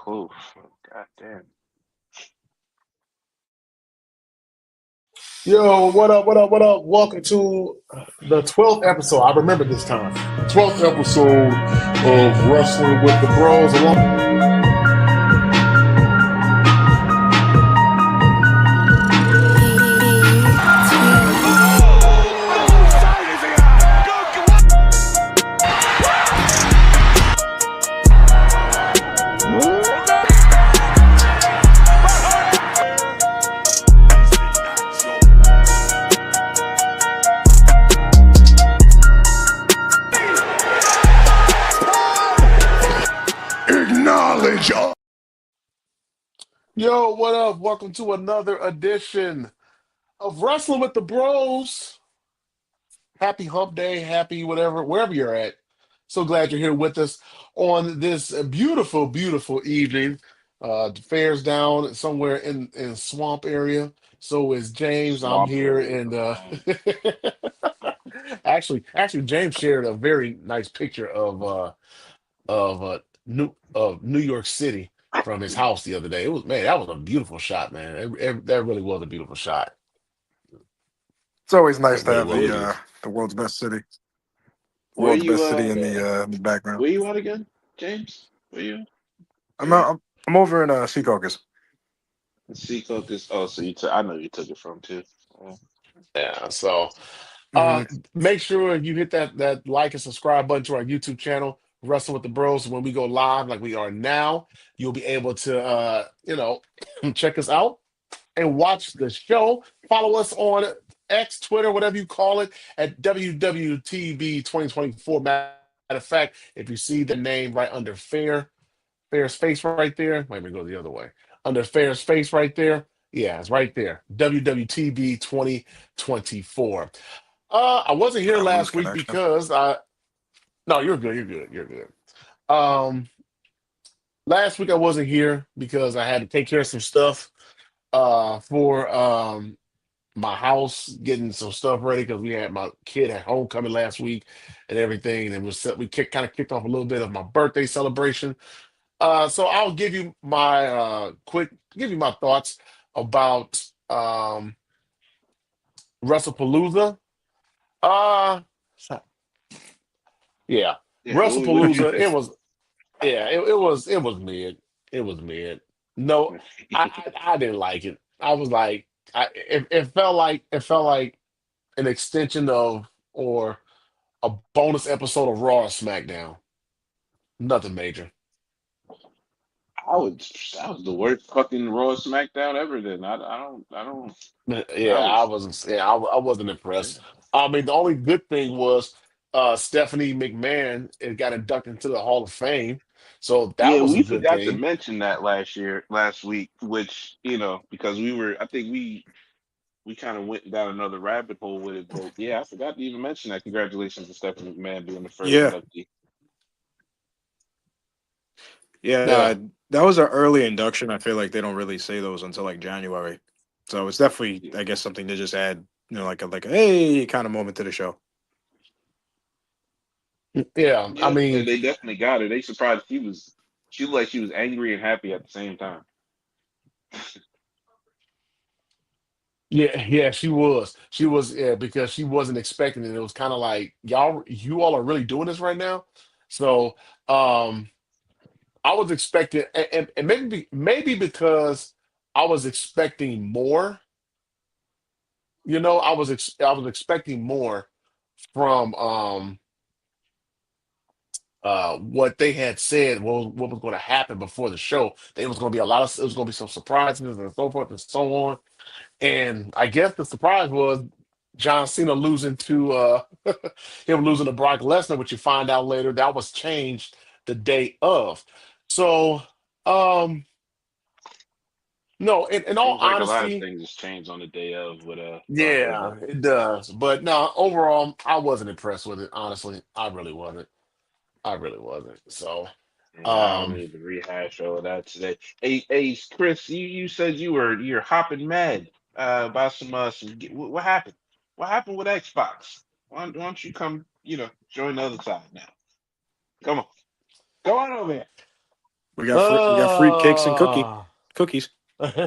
Oof. God damn. Yo, what up, what up, what up? Welcome to the 12th episode. I remember this time. 12th episode of Wrestling with the Bros. Along acknowledge. Yo, what up? Welcome to another edition of Wrestling with the Bros. Happy hump day, happy whatever, wherever you're at. So glad you're here with us on this beautiful, beautiful evening. The fair's down somewhere in swamp area. So is James. I'm Swamp here, area, and man. actually, James shared a very nice picture of New York City from his house the other day. It was, man, that was a beautiful shot, man. That really was a beautiful shot. It's always nice That to really have was a Where beautiful. the world's best city, where world's you best city Yeah. in the background. where you at again, James? Where you? I'm Where you at? out, I'm over in Secaucus. Seacoast is. Oh, so you took. I know you took it from too. Yeah. So Hmm. make sure you hit that like and subscribe button to our YouTube channel, Wrestle with the Bros. When we go live, like we are now, you'll be able to check us out and watch the show. Follow us on X, Twitter, whatever you call it, at WWTB 2024. Matter of fact, if you see the name right under Fair's face right there, wait a minute, go the other way. Under Fair's face right there, yeah, it's right there. WWTB 2024. I wasn't here I lose last week connection. because I no, you're good, you're good, you're good. Um, last week I wasn't here because I had to take care of some stuff for my house, getting some stuff ready because we had my kid at homecoming last week and everything, and kind of kicked off a little bit of my birthday celebration. So I'll give you my give you my thoughts about WrestlePalooza. Uh yeah, Yeah. What do you WrestlePalooza. think? It was mid. It was mid. No, I didn't like it. I was like, it felt like an extension of or a bonus episode of Raw or SmackDown. Nothing major. I would. That was the worst fucking Raw SmackDown ever. Then I don't. Yeah, That I was. wasn't. Yeah, I wasn't impressed. I mean, the only good thing was Stephanie McMahon got inducted into the Hall of Fame, so that Yeah, was a we good forgot to thing. mention that last week, which because I think we kind of went down another rabbit hole with it. But yeah, I forgot to even mention that. Congratulations to Stephanie McMahon being the first Yeah, inductee. yeah, Yeah, that was an early induction. I feel like they don't really say those until like January, so it's definitely, Yeah, I guess, something to just add, like a hey kind of moment to the show. yeah. I yeah, mean, they definitely got her. They surprised she looked like she was angry and happy at the same time. yeah, yeah. She was. She was. Yeah, because she wasn't expecting it. It was kind of like you all are really doing this right now. So, um, I was expecting, and maybe because I was expecting more. I was expecting more from what they had said, what was going to happen before the show. There was going to be it was going to be some surprises and so forth and so on. And I guess the surprise was John Cena losing to him losing to Brock Lesnar, which you find out later that was changed the day of. So um no, in all Seems like a lot of honesty, things has changed on the day of with Brock yeah, Lesnar. it does. But no, overall, I wasn't impressed with it. Honestly, I really wasn't. I really wasn't. So, Yeah, I don't um, need to rehash all of that today. Hey, Chris, you said you're hopping mad about what happened? What happened with Xbox? Why don't you come join the other side now? Come on, come on over here. We got free cakes and Uh, cookies. well,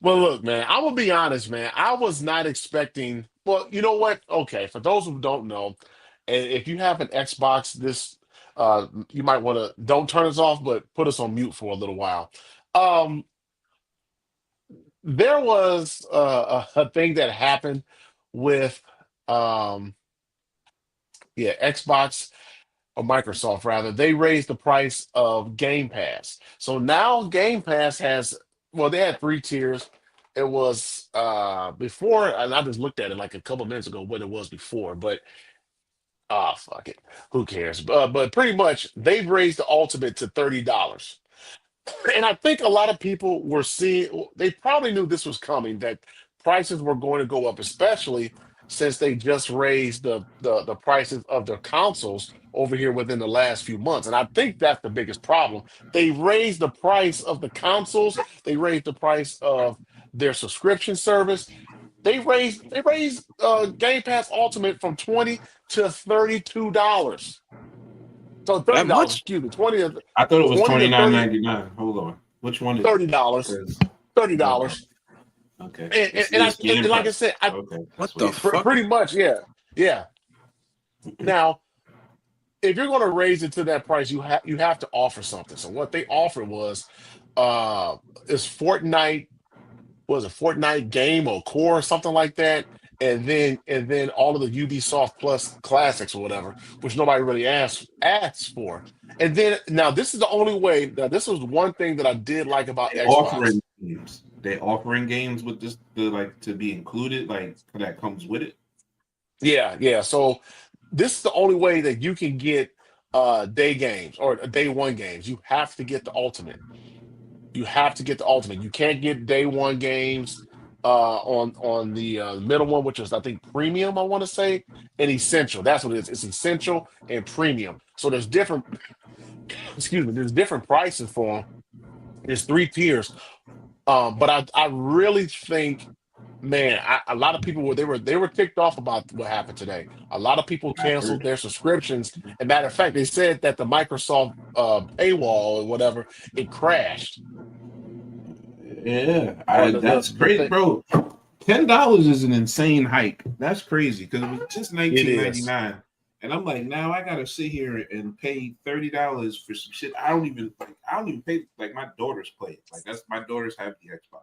look, man, I'm gonna be honest, man. I was not expecting. Well, you know what? Okay, for those who don't know, and if you have an Xbox, you might want to don't turn us off, but put us on mute for a little while. Um, there was a thing that happened with, um, yeah, Xbox or Microsoft rather. They raised the price of Game Pass, so now Game Pass has. Well, they had three tiers. It was before, and I just looked at it like a couple minutes ago what it was before, but fuck it, who cares? But pretty much they've raised the ultimate to $30. And I think a lot of people were seeing, they probably knew this was coming, that prices were going to go up, especially since they just raised the prices of their consoles over here within the last few months. And I think that's the biggest problem. They raised the price of the consoles, they raised the price of their subscription service. They raised Game Pass Ultimate from 20 to $32. So That $30, much? excuse me, 20 to I thought it was 20 to 30 29.99. Hold on. Which one is it? $30. Because okay, $30. okay. And It's Game and like I Pass. said, Okay, What the sweet. fuck? pretty much, yeah, yeah. Now, if you're going to raise it to that price, you have to offer something. So what they offered was, uh, is Fortnite was a Fortnite game or core or something like that, and then all of the Ubisoft Plus classics or whatever, which nobody really asks for. And then now this is the only way. Now this was one thing that I did like about They Xbox. offering games. They offering games with this the like to be included, like that comes with it. Yeah, yeah. So this is the only way that you can get day games or day one games. You have to get the ultimate. You have to get the ultimate. You can't get day one games on the middle one, which is I think premium, I want to say, and essential. That's what it is. It's essential and premium. So there's different, excuse me, there's different prices for them. There's three tiers. But I really think, man, a lot of people they were ticked off about what happened today. A lot of people I canceled heard. their subscriptions. And matter of fact, they said that the Microsoft paywall or whatever, it crashed. Yeah, Or that's the crazy, thing bro. $10 is an insane hike. That's crazy because it was just it 19.99, and I'm like, now I gotta sit here and pay $30 for some shit. I don't even like. I don't even pay. Like my daughters play it. Like that's my daughters have the Xbox.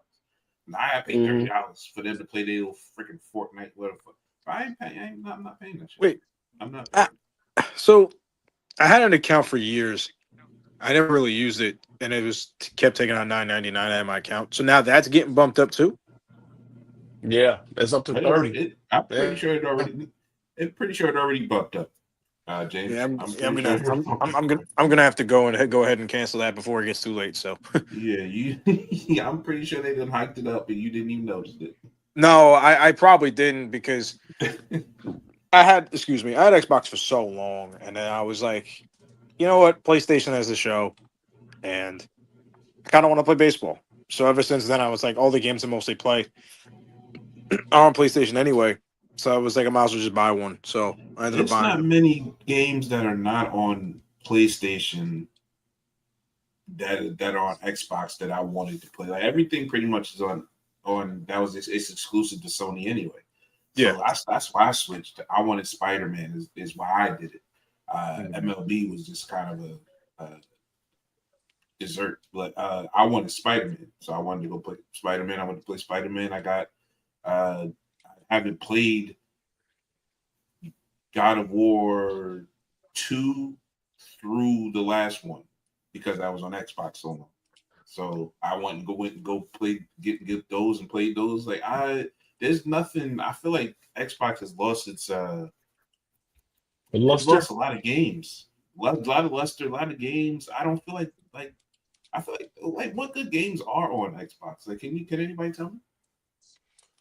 And I have to pay hmm $30 for them to play their little freaking Fortnite, whatever. I ain't paying. I'm not paying that shit. Wait, I'm not I, paying. so I had an account for years. I never really used it, and it was kept taking out $9.99 out of my account. So now that's getting bumped up too. Yeah, it's up to 30. I'm pretty Yeah. sure it already. I'm pretty sure it already bumped up. Yeah, James. I'm I'm pretty gonna sure. I'm gonna have to go ahead and cancel that before it gets too late. So Yeah, you. Yeah, I'm pretty sure they done hiked it up and you didn't even notice it. no, I probably didn't because I had Xbox for so long, and then I was like, you know what, PlayStation has the show, and I kind of want to play baseball. So ever since then, I was like, all the games I mostly play are on PlayStation anyway. So I was like, I might as well just buy one. So I ended up It's buying not it. many games that are not on PlayStation that are on Xbox that I wanted to play. Like everything pretty much is on that was it's exclusive to Sony anyway. Yeah. So that's why I switched. I wanted Spider Man is why I did it. Mhm. MLB was just kind of a dessert, but I wanted Spider Man, so I wanted to go play Spider Man. I wanted to play Spider Man. I haven't played God of War 2 through the last one because I was on Xbox so long. So I went and go play get those and play those. Like there's nothing. I feel like Xbox has lost its The it's lost luster. a lot of games. A lot of luster, a lot of games. I don't feel like I feel like what good games are on Xbox? Like can anybody tell me?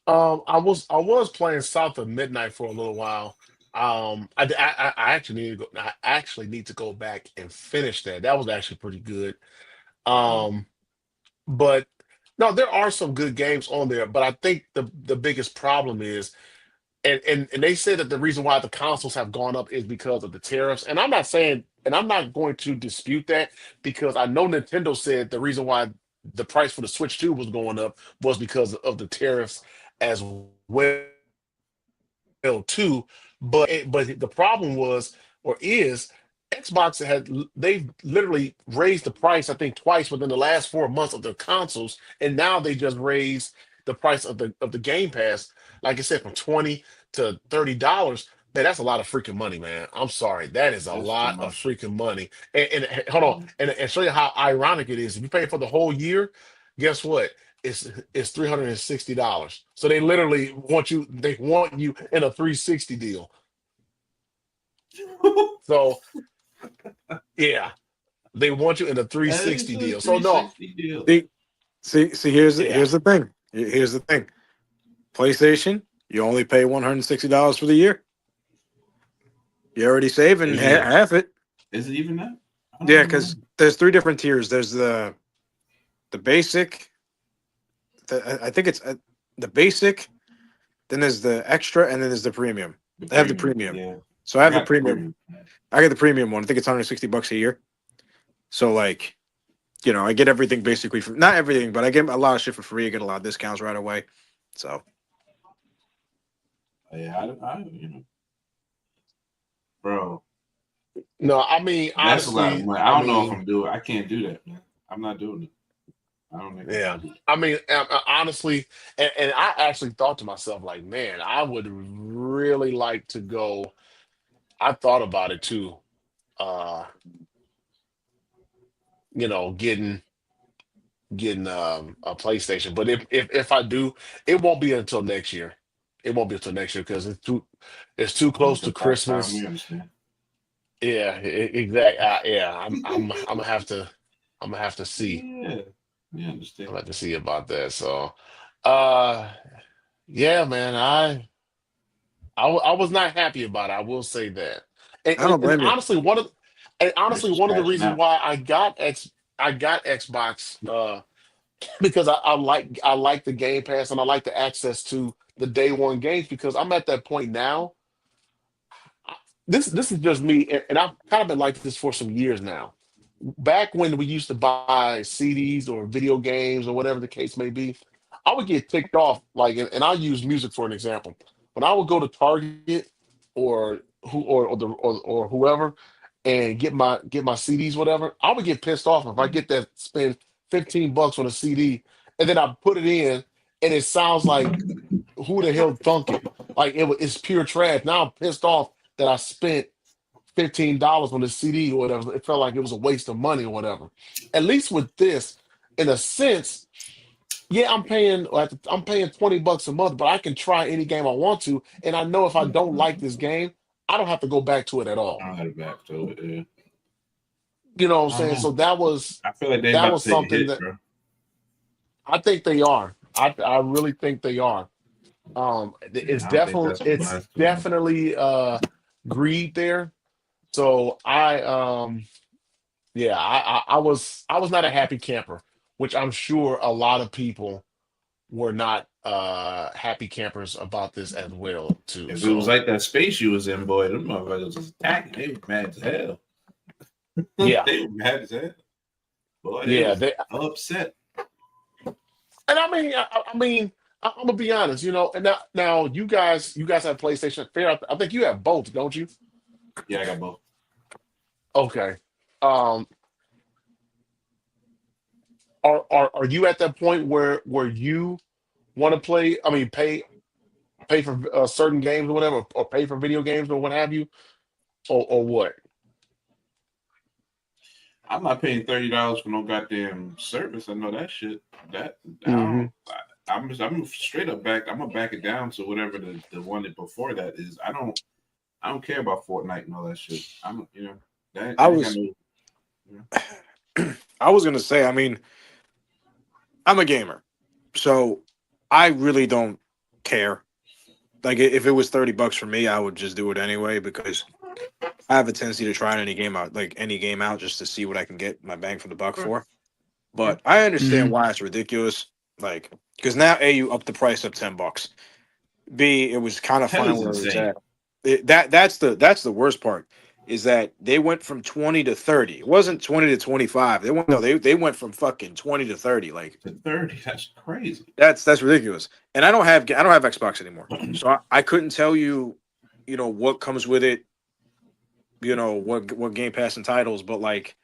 I was playing South of Midnight for a little while. I actually need to go. I actually need to go back and finish that. That was actually pretty good. Uh, Um, but no, there are some good games on there. But I think the biggest problem is, and they said that the reason why the consoles have gone up is because of the tariffs. And I'm not saying and I'm not going to dispute that because I know Nintendo said the reason why the price for the Switch 2 was going up was because of the tariffs as well too. But the problem was or is Xbox they've literally raised the price I think twice within the last 4 months of their consoles, and now they just raised the price of the Game Pass, like I said, from $20 to $30. Man, that's a lot of freaking money, man. I'm sorry. That is a That's too lot of much. freaking money. And hold on, and show you how ironic it is. If you pay for the whole year, guess what? It's $360. So they literally they want you in a 360 deal. So yeah, they want you in a That 360 is a deal. So no, 360 deal. See, here's yeah. the thing. Here's the thing. PlayStation, you only pay $160 for the year. You're already saving Is it? half it. Is it even that? I don't Yeah, even know. because there's 3 different tiers. There's the basic. I think it's the basic. Then there's the extra, and then there's the premium. The I have the premium. premium. Yeah, So I I have the got the premium. premium. I got the premium one. I think it's $160 a year. So like, I get everything basically for not everything, but I get a lot of shit for free. I get a lot of discounts right away. So Yeah, bro, No, I mean that's a lot of honestly, money. I I don't know if mean, I'm doing. I can't do that, man. I'm not doing it. I don't think I yeah. can do I mean, honestly, and I actually thought to myself, like, man, I would really like to go. I thought about it too. Uh, getting a PlayStation. But if I do, it won't be until next year. It won't be until next year because it's too it. close The to tax time, Christmas. we understand. Yeah, exactly. Yeah, I'm gonna have to see. Yeah, we I'm understand. gonna have to see about that. So, uh, yeah, man, I was not happy about it. I will say that. And, I and, don't and blame you. honestly, This is one of the crashing reasons out. why I got Xbox because I like the Game Pass and I like the access to the day one games because I'm at that point now. This is just me, and I've kind of been like this for some years now. Back when we used to buy CDs or video games or whatever the case may be, I would get ticked off. Like, and I'll use music for an example. When I would go to Target or or whoever and get my CDs, whatever, I would get pissed off if I get that spend $15 on a CD and then I put it in and it sounds like who the hell thunk it? Like it's pure trash. Now I'm pissed off that I spent $15 on the CD or whatever. It felt like it was a waste of money or whatever. At least with this, in a sense, yeah, I'm paying $20 a month, but I can try any game I want to, and I know if I don't like this game, I don't have to go back to it at all. I don't have back to it. Yeah. You know what I'm I don't saying? know. So that was I feel like they that about was to take a something hit, that bro. I think they are. I really think they are. Yeah, I don't think that's gonna It's last too long. definitely greed there. So yeah, I was not a happy camper, which I'm sure a lot of people were not happy campers about this as well too. If it was So like that space you was in, boy, them motherfuckers was attacking. They were mad as hell. yeah, They were mad as hell. Boy, they yeah, was they upset. and I mean I'm gonna be honest, and now you guys have PlayStation Fair. I think you have both, don't you? Yeah, I got both. Okay. Um, are you at that point where you want to play? I mean, pay for certain games or whatever, or pay for video games or what have you, or what? I'm not paying $30 for no goddamn service. I know that shit. That I Hmm. don't. I'm straight up back. I'm gonna back it down to whatever the one that before that is. I don't care about Fortnite and all that shit. I'm that I I ain't got was no. You know, I was gonna say, I mean, I'm a gamer, so I really don't care. Like if it was $30 for me, I would just do it anyway because I have a tendency to try any game out just to see what I can get my bang for the buck right, for. But I understand Hmm. why it's ridiculous. Like, because now you up the price up $10. B, it was kind of 10 fine is where it was insane. at. That's the worst part is that they went from 20 to 30. It wasn't 20 to 25. They went from fucking 20 to 30. Like To 30. That's crazy. that's ridiculous. And I don't have Xbox anymore, so I couldn't tell you, what comes with it. What Game Pass entitles, but like,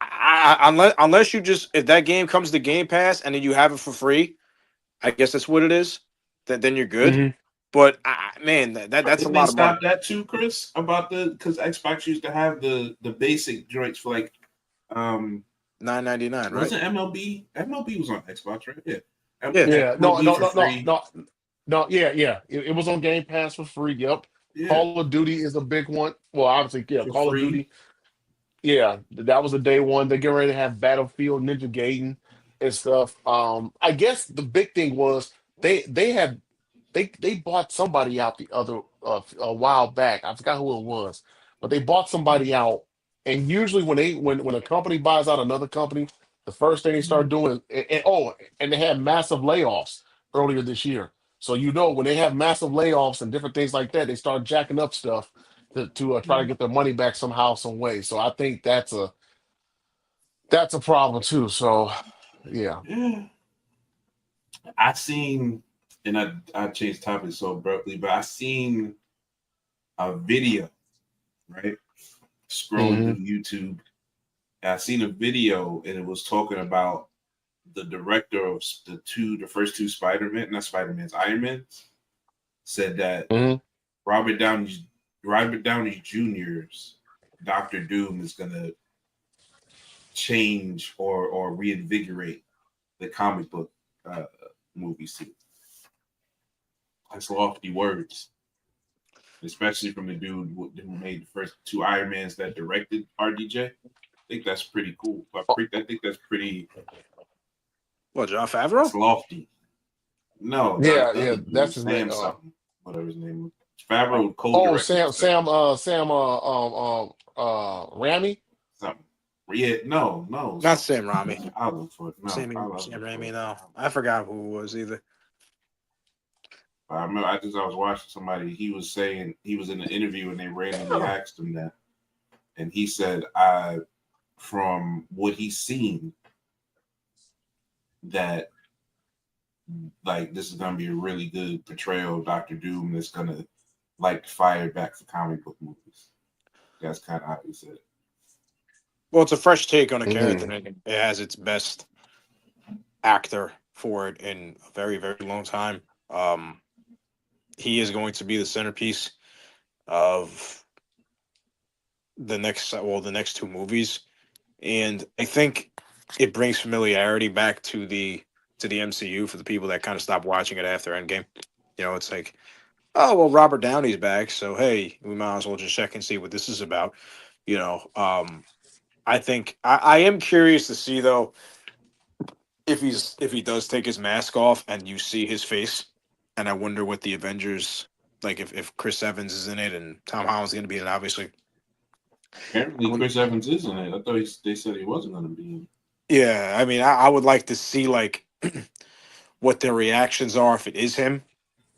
unless you just if that game comes to Game Pass and then you have it for free, I guess that's what it is. Then you're good. Mhm. But man, that's a Did they lot of money. stop that too, Chris? About because Xbox used to have the basic joints for like $9.99, right? wasn't MLB? MLB was on Xbox, right? Yeah. Yeah. Yeah, no, MLB no, for no, no, free. no, no. Yeah, yeah. It was on Game Pass for free. Yep. Yeah, Call of Duty is a big one. Well, obviously, yeah. for Call of free. Duty. Yeah, that was a day one. They get ready to have Battlefield, Ninja Gaiden, and stuff. I guess the big thing was they had they bought somebody out the other a while back. I forgot who it was, but they bought somebody out. And usually when a company buys out another company, the first thing they start doing and they had massive layoffs earlier this year. So when they have massive layoffs and different things like that, they start jacking up stuff to try to get their money back somehow, some way. So I think that's a problem too. So yeah. Yeah. I seen, and I changed topics so abruptly, but I seen a video, right? Scrolling Hmm. through YouTube. And I seen a video and it was talking about the director of the first two Spider-Man, not Spider-Man's, Iron Man, said that Hmm. Robert Downey Robert Downey Jr.'s Doctor Doom is gonna change or reinvigorate the comic book uh, movie scene. That's lofty words, especially from the dude who made the first two Iron Mans that directed RDJ. I think that's pretty cool. I think that's pretty. What, John That's Favreau? lofty. No, Yeah, the yeah. other That's dude, his name. Sam something, whatever his name was. Favreau Oh, co-directed the Sam, second Sam, Sam, Ramy. something. Yeah, no, Not something. Sam Raimi. I'll look for it. No, I'll Sam look for Raimi. it. No, I forgot who it was either. I remember I was watching somebody. He was saying he was in an interview and they randomly asked him that, and he said, "I, from what he's seen, that like this is gonna be a really good portrayal of Doctor Doom that's gonna light the fire back for comic book movies." That's kind of how he said it. Well, it's a fresh take on a character, Hmm. and it has its best actor for it in a very, very long time. Um, he is going to be the centerpiece of the next two movies, and I think it brings familiarity back to the MCU for the people that kind of stopped watching it after Endgame. It's like, oh well, Robert Downey's back, so hey, we might as well just check and see what this is about. I think I am curious to see though if he does take his mask off and you see his face, and I wonder what the Avengers like if Chris Evans is in it and Tom Holland's going to be in it, obviously. Apparently, Chris Evans is in it. I thought they said he wasn't going to be in it. Yeah, I mean, I would like to see like what their reactions are if it is him,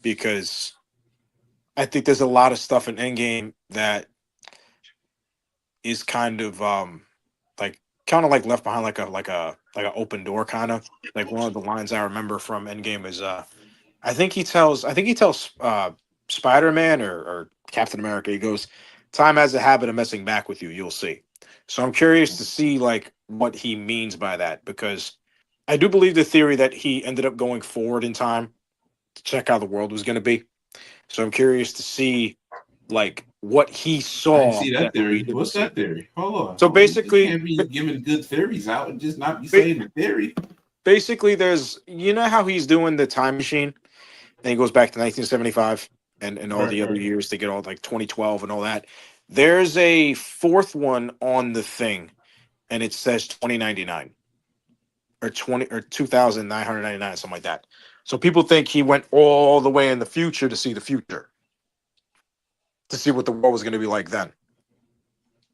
because I think there's a lot of stuff in Endgame that is kind of like left behind like a open door kind of like one of the lines I remember from Endgame is I think he tells Spider-Man or Captain America, he goes, time has a habit of messing back with you, you'll see. So I'm curious to see like what he means by that, because I do believe the theory that he ended up going forward in time to check how the world was going to be. So I'm curious to see like what he I didn't saw see that that we theory. didn't What's see. that theory? So Hold on. You basically, can't be giving good theories out and just not be ba- saying the theory. basically, there's how he's doing the time machine, and he goes back to 1975 and all Right, the other right. years to get all like 2012 and all that. There's a fourth one on the thing, and it says 2099 or 2999, something like that. So people think he went all the way in the future to see the future, to see what the world was going to be like then.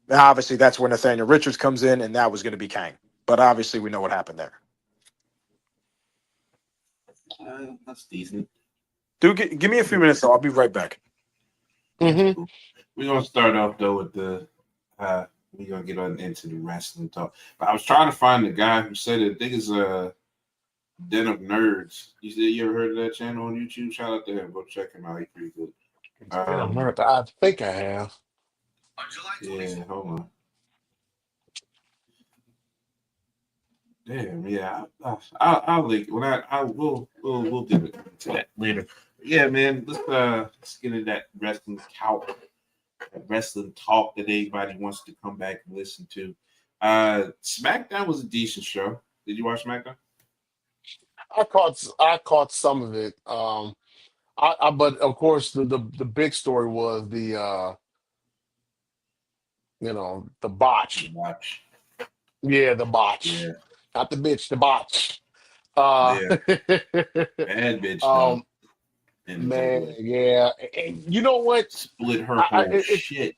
Now, obviously, that's where Nathaniel Richards comes in, and that was going to be Kang. But obviously, we know what happened there. That's decent. Dude, give me a few minutes, though. I'll be right back. That's Hmm. cool. We're gonna start off though with the we're gonna get on into the wrestling talk. But I was trying to find the guy who said it. I think it's Den of Nerds. You ever heard of that channel on YouTube? Shout out to him. Go check him out. He's pretty good. I think I have. Yeah, hold on. Damn, yeah. I'll link when I we'll get into that later. Yeah, man. Let's get into that wrestling talk that everybody wants to come back and listen to. SmackDown was a decent show. Did you watch SmackDown? I caught some of it. But of course the big story was the You botch. watch. Yeah, the botch. Yeah, Not the bitch, the botch. Uh yeah. Bad bitch though, um in a good man, way. yeah. And you know what? Split her I whole it shit.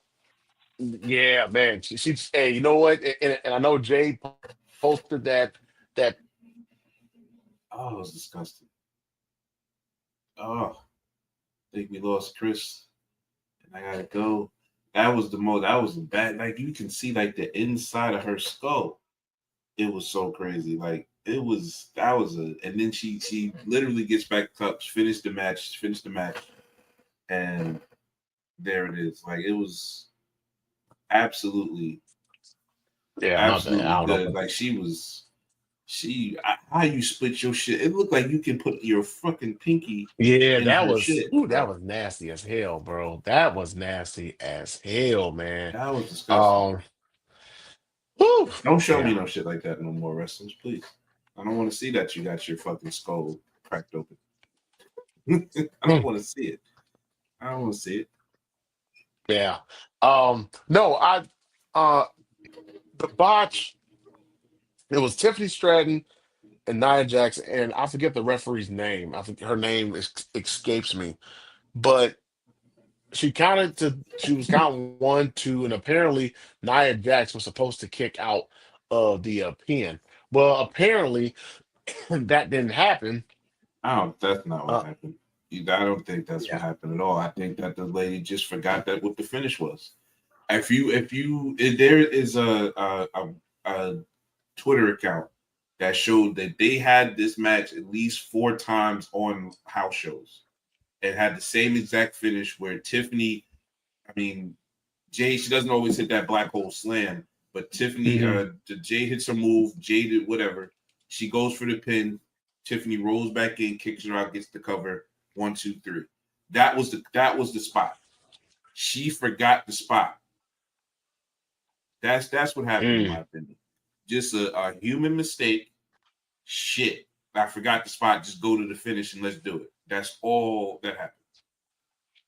Yeah, man. She's hey, you know what? And I know Jay posted that Oh, it was disgusting. Oh, I think we lost Chris, and I gotta go. That was bad. Like you can see like the inside of her skull. It was so crazy. Like that was and then she literally gets back up, finish the match, and there it is. Like it was absolutely, yeah, my bad. absolutely I don't good. know. Like how you split your shit. It looked like you can put your fucking pinky Yeah, in her shit, that bro. was nasty as hell, bro. That was nasty as hell, man. That was disgusting. Um, whew, Don't show me yeah. no shit like that no more, wrestlers, please. I don't want to see that you got your fucking skull cracked open. I don't Mm, want to see it. I don't want to see it. yeah. No, uh the botch, it was Tiffany Stratton and Nia Jackson, and I forget the referee's name. I think her name escapes me. But she was counting one, two, and apparently Nia Jax was supposed to kick out of the pin. Well, apparently that didn't happen. I don't. That's not what Uh, happened. I don't think that's what yeah. happened at all. I think that the lady just forgot that what the finish was. If there is a Twitter account that showed that they had this match at least 4 times on house shows and had the same exact finish where Tiffany, I mean, Jay, she doesn't always hit that black hole slam, but Tiffany, Hmm. Jay hits her move, Jay did whatever. She goes for the pin. Tiffany rolls back in, kicks her out, gets the cover. 1, 2, 3. That was the spot. She forgot the spot. That's what happened in my Mm. opinion. Just a human mistake. Shit, I forgot the spot. Just go to the finish and let's do it. That's all that happened.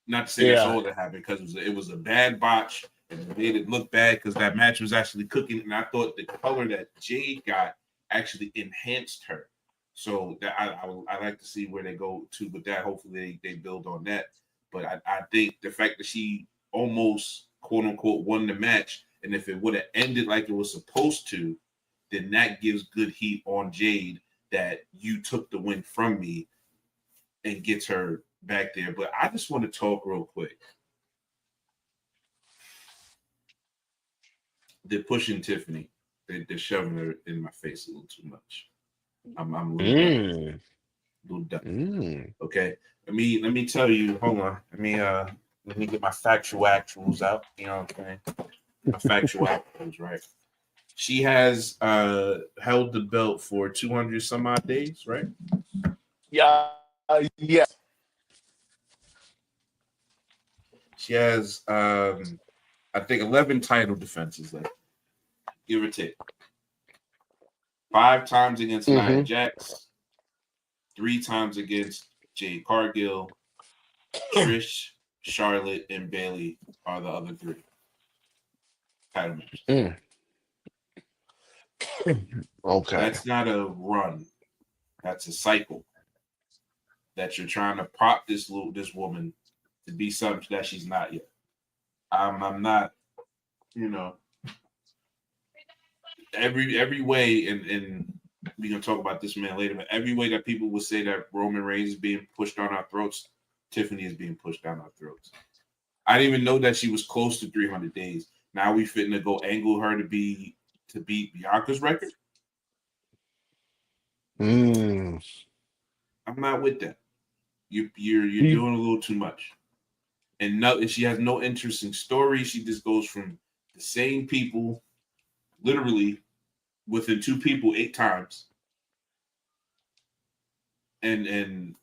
Not to say that's Yeah. all that happened because it was a bad botch and it made it look bad because that match was actually cooking. And I thought the color that Jade got actually enhanced her. So that I like to see where they go to with that. Hopefully they build on that. But I think the fact that she almost quote unquote won the match, and if it would have ended like it was supposed to, then that gives good heat on Jade that you took the win from me and gets her back there. But I just want to talk real quick. They're pushing Tiffany. They're shoving her in my face a little too much. I'm a little done. Mm. A little done. Mm. Okay. Let me tell you. Hold on. Let me get my factual actuals out. You know what I'm saying? My factual actuals, right? She has held the belt for 200 some odd days, right? Yeah. Yeah. She has I think 11 title defenses left, give or take. 5 times against Nia Hmm. Jax, 3 times against Jade Cargill. Trish, Charlotte, and Bailey are the other 3 title matches. Mm. Okay. That's not a run. That's a cycle that you're trying to prop this woman to be something that she's not yet. I'm not, you know, every way, and we're gonna talk about this man later, but every way that people would say that Roman Reigns is being pushed down our throats, Tiffany is being pushed down our throats. I didn't even know that she was close to 300 days. Now we fitting to go angle her to beat Bianca's record. Mm. I'm not with that. You're You- doing a little too much. And she has no interesting story. She just goes from the same people, literally within 2 people 8 times. And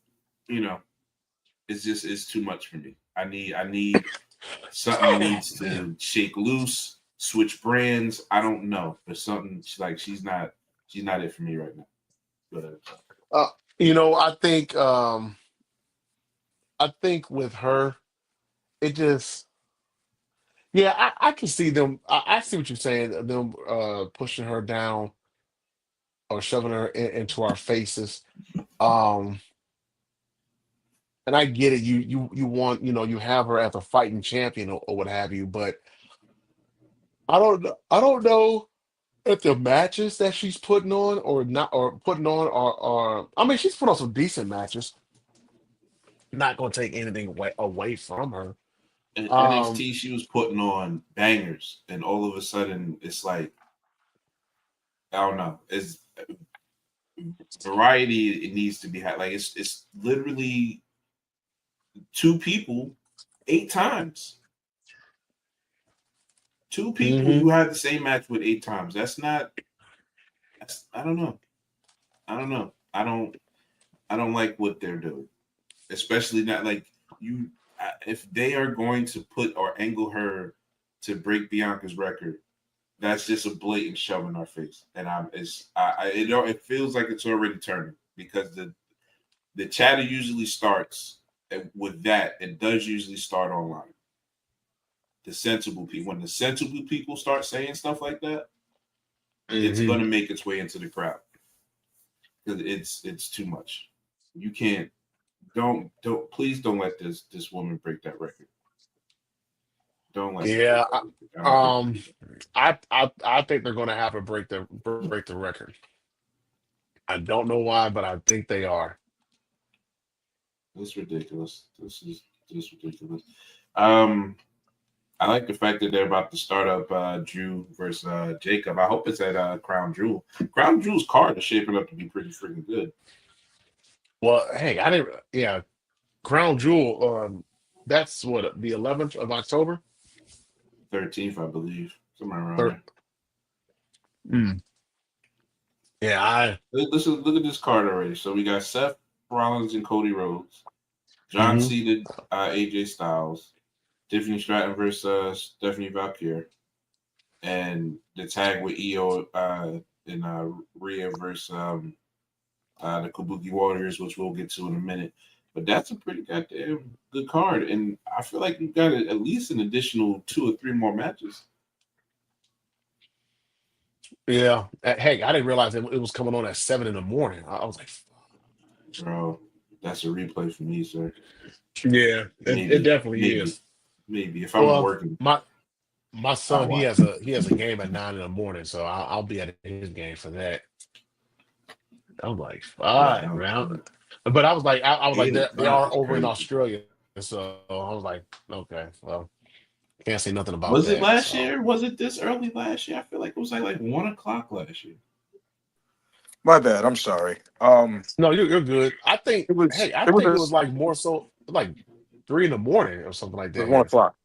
it's too much for me. I need something needs to shake loose, switch brands. I don't know. There's something she's not it for me right now. Go ahead. uh, I think with her, it just yeah, I can see them. I see what you're saying. Them pushing her down or shoving her into our faces. Um, and I get it. You want you have her as a fighting champion or what have you, but I don't know if the matches that she's putting on or not or putting on are I mean she's put on some decent matches. Not going to take anything away from her. In Um, NXT, she was putting on bangers, and all of a sudden, it's like I don't know. It's variety. It needs to be had. Like it's literally 2 people 8 times. 2 people mhm. you had the same match with 8 times. That's not. I don't know. I don't know. I don't like what they're doing, especially not like you. If they are going to put or angle her to break Bianca's record, that's just a blatant shove in our face. And it feels like it's already turning because the chatter usually starts with that. It does usually start online. The sensible people, when the sensible people start saying stuff like that, it's Mhm. gonna make its way into the crowd because it's too much. You can't. Don't please don't let this woman break that record. Don't let her Yeah, break that record. I don't think she can. I think they're going to have to break the record. I don't know why, but I think they are. It's ridiculous. This is just ridiculous. Um, I like the fact that they're about to start up Drew versus Jacob. I hope it's at Crown Jewel. Crown Jewel's card is shaping up to be pretty freaking good. Well, hey, I didn't. Yeah, Crown Jewel. That's what the 11th of October. 13th, I believe, somewhere around Thir- there. mm. Yeah, I. Look at this card already. So we got Seth Rollins and Cody Rhodes, John Mhm. Cena, AJ Styles, Tiffany Stratton versus Stephanie Valkyrie, and the tag with Io and Rhea versus the Kabuki Warriors, which we'll get to in a minute. But that's a pretty goddamn good card, and I feel like you've got at least an additional 2 or 3 more matches. Yeah. Hey, I didn't realize it was coming on at 7 in the morning. I was like, Bro, that's a replay for me, sir. yeah, it Maybe, definitely maybe, is. maybe. If I'm Well, working, my I'll son, watch. he has a game at 9 in the morning, so I'll be at his game for that. I'm like, Yeah, five, no, man. But I was like, 8 o'clock they are is over in crazy. Australia, so I was like, okay, well, can't say nothing about Was it that. last So year? Was it this early last year? I feel like it was like 1 o'clock last year. My bad. I'm sorry. no, you're good. It was I it think it was was like more so like 3 in the morning or something like it was that one here. o'clock.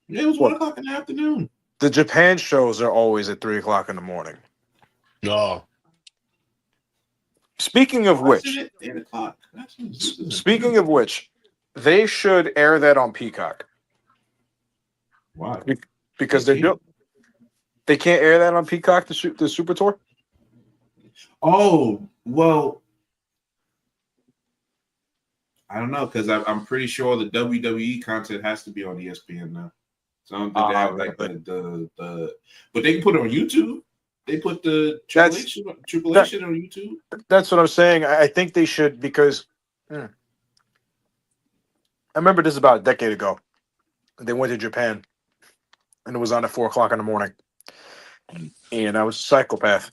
Yeah, it was one Well, o'clock in the afternoon. the Japan shows are always at 3 o'clock in the morning. No, Speaking of Why is which, it at 8 o'clock? This is speaking of which, they should air that on Peacock why Be- they because can't. they can't air that on Peacock the Super Tour. Oh well, I don't know because I'm pretty sure the WWE content has to be on ESPN now. So I don't think they have like Really? but they can put it on YouTube. They put the That's Triple H that. shit on YouTube. That's what I'm saying. I think they should because I remember this about a decade ago. They went to Japan and it was on at 4 o'clock in the morning, and I was a psychopath,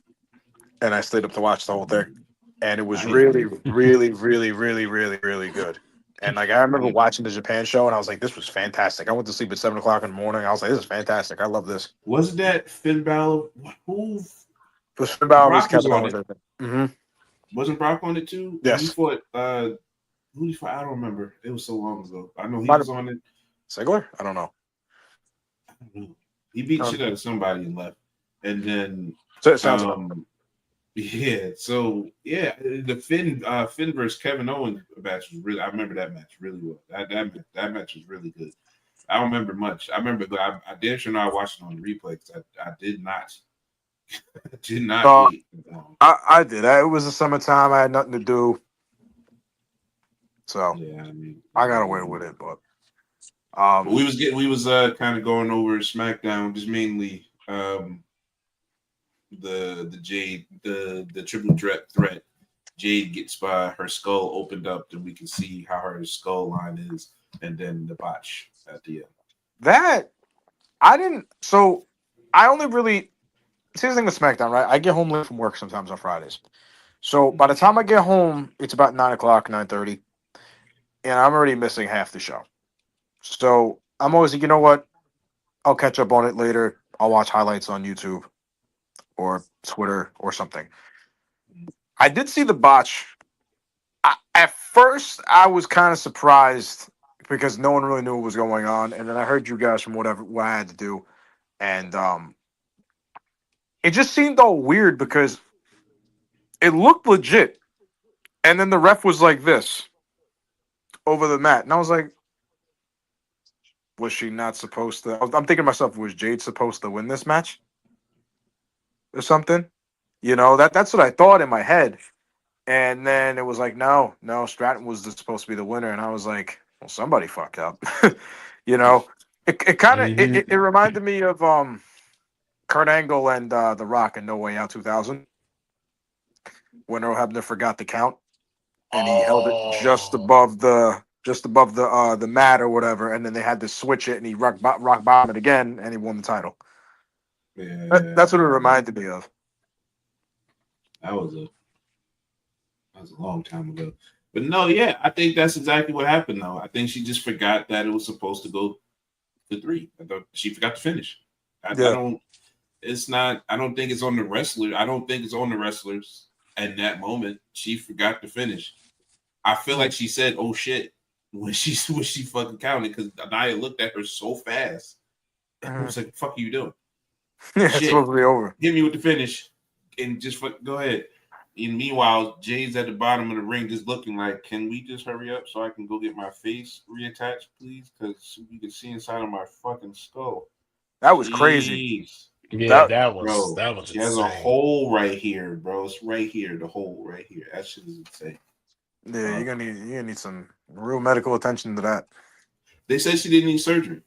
and I stayed up to watch the whole thing, and it I was hate really, that. really, really, really, really, really good. And like I remember watching the Japan show, and I was like, "This was fantastic." I went to sleep at 7 o'clock in the morning. I was like, "This is fantastic. I love this." Wasn't that Finn Balor? Who? It was Finn Balor was Brock was Kevin on Owens. it. Mm-hmm. Wasn't Brock on it too? When he Yes. fought, who he fought? I don't remember. It was so long ago. I know he Might was have on it. Ziggler? I don't know. I don't know. He beat the shit out of somebody and left. And then, So it sounds about yeah. So yeah, the Finn versus Kevin Owens match was really. I remember that match really well. That match was really good. I don't remember much. I remember, but I damn sure know I watched it on the replay because I did not. Did not wait. I did. It was the summertime. I had nothing to do, so Yeah, I mean, I got away with it. But we was kind of going over SmackDown, just mainly the Jade the triple threat. Jade gets by, her skull opened up, and we can see how her skull line is, and then the botch at the end. that I didn't. So I only really see the thing with SmackDown, right? I get home late from work sometimes on Fridays. So by the time I get home, it's about 9 o'clock, 9:30, and I'm already missing half the show. So I'm always like, you know what? I'll catch up on it later. I'll watch highlights on YouTube or Twitter or something. I did see the botch. At first, I was kind of surprised because no one really knew what was going on, and then I heard you guys from what I had to do, and it just seemed all weird because it looked legit, and then the ref was like this over the mat, and I was like, was she not supposed to? I'm thinking to myself, was Jade supposed to win this match or something? You know, that's what I thought in my head. And then it was like, no, Stratton was supposed to be the winner, and I was like, well, somebody fucked up. You know, it kind of it reminded me of Kurt Angle and The Rock in No Way Out 2000 when Earl Hebner forgot the count and he held it just above the mat or whatever, and then they had to switch it, and he rock bottom it again, and he won the title. Yeah, That's what it reminded me of. That was a long time ago. But no, yeah, I think that's exactly what happened. Though I think she just forgot that it was supposed to go to 3. I thought she forgot to finish. I don't. It's not. I don't think it's on the wrestler. I don't think it's on the wrestlers. At that moment, she forgot to finish. I feel like she said, "Oh shit," when she fucking counted because Nia looked at her so fast. And I was like, "Fuck, you doing?" Yeah, it's supposed to be over. Hit me with the finish, and just go ahead. And meanwhile, Jay's at the bottom of the ring, just looking like, "Can we just hurry up so I can go get my face reattached, please? Because you can see inside of my fucking skull." That was crazy. Yeah, that Bro, was she has a hole right here, bro. It's right here, the hole right here. That shit is insane. Yeah, you're gonna need some real medical attention to that. They said she didn't need surgery,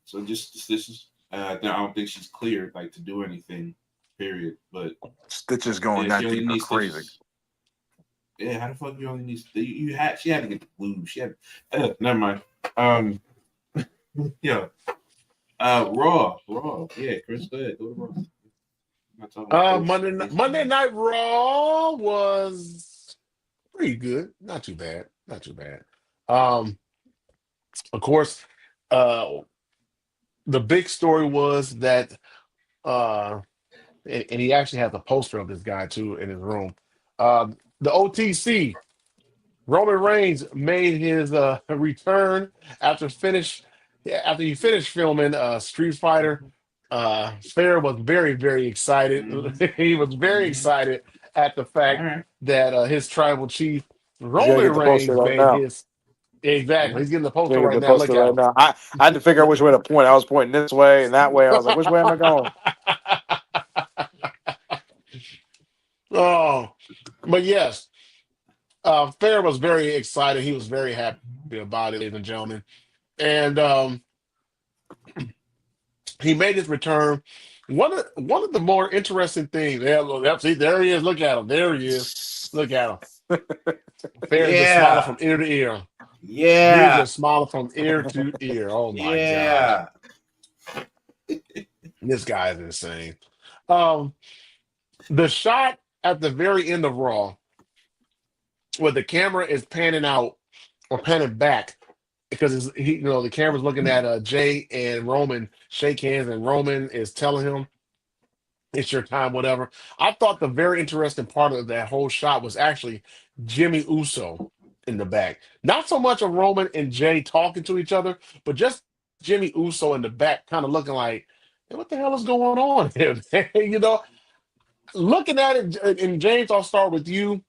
so just stitches. I don't think she's cleared like to do anything. Period. But stitches going that deep are crazy. Stitches. Yeah, how the fuck you only need? She had to get the glue. She had. Never mind. Yeah. Raw. Yeah, Chris, go ahead. Go to Raw. Monday Night Raw was pretty good. Not too bad. Of course, the big story was that, and he actually has a poster of this guy too in his room. The OTC Roman Reigns made his return after he finished filming Street Fighter. Fair was very, very excited. He was very excited at the fact that his tribal chief Roman Reigns made his. Exactly, he's getting the poster right now. Look at him. I had to figure out which way to point. I was pointing this way and that way. I was like, which way am I going? Oh, but yes, Fair was very excited. He was very happy about it, ladies and gentlemen. And he made his return. One of the more interesting things. Yeah, look, see, there he is. Look at him. There he is. Look at him. Fair's just smiling from ear to ear. Yeah. He's just smiling from ear to ear. Oh my god. This guy is insane. The shot at the very end of Raw, where the camera is panning out or panning back because the camera's looking at Jay and Roman shake hands, and Roman is telling him it's your time, whatever. I thought the very interesting part of that whole shot was actually Jimmy Uso in the back. Not so much of Roman and Jay talking to each other, but just Jimmy Uso in the back, kind of looking like, "Hey, what the hell is going on here?" Looking at it, and James, I'll start with you.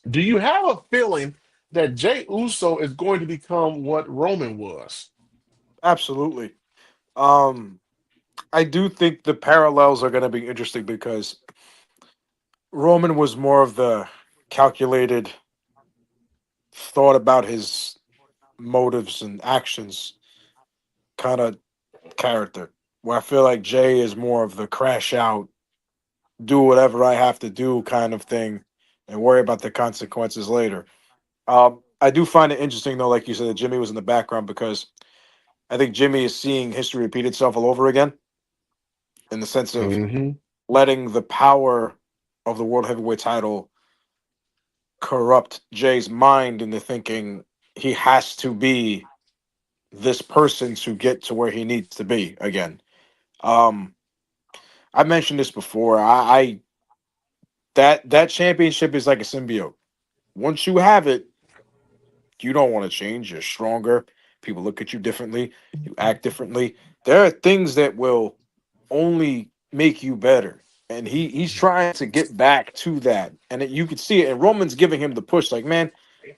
Do you have a feeling that Jay Uso is going to become what Roman was? Absolutely. Um, I do think the parallels are going to be interesting because Roman was more of the calculated, thought about his motives and actions kind of character, where I feel like Jay is more of the crash out, do whatever I have to do kind of thing, and worry about the consequences later. I do find it interesting though, like you said, that Jimmy was in the background because I think Jimmy is seeing history repeat itself all over again in the sense of Hmm. letting the power of the world heavyweight title corrupt Jay's mind into thinking he has to be this person to get to where he needs to be again. Um, I mentioned this before. I that championship is like a symbiote. Once you have it, you don't want to change. You're stronger. People look at you differently. You act differently. There are things that will only make you better. And he's trying to get back to that. And you can see it. And Roman's giving him the push, like, man,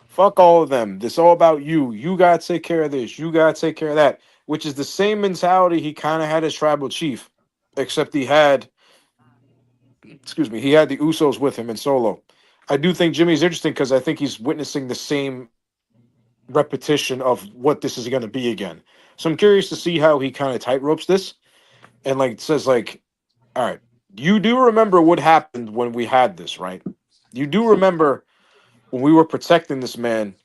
fuck all of them. This all about you. You gotta take care of this. You gotta take care of that. Which is the same mentality he kind of had as tribal chief, except he had the Usos with him in solo. I do think Jimmy's interesting because I think he's witnessing the same repetition of what this is going to be again. So I'm curious to see how he kind of tightropes this and like says like, all right, you do remember what happened when we had this, right? You do remember when we were protecting this man,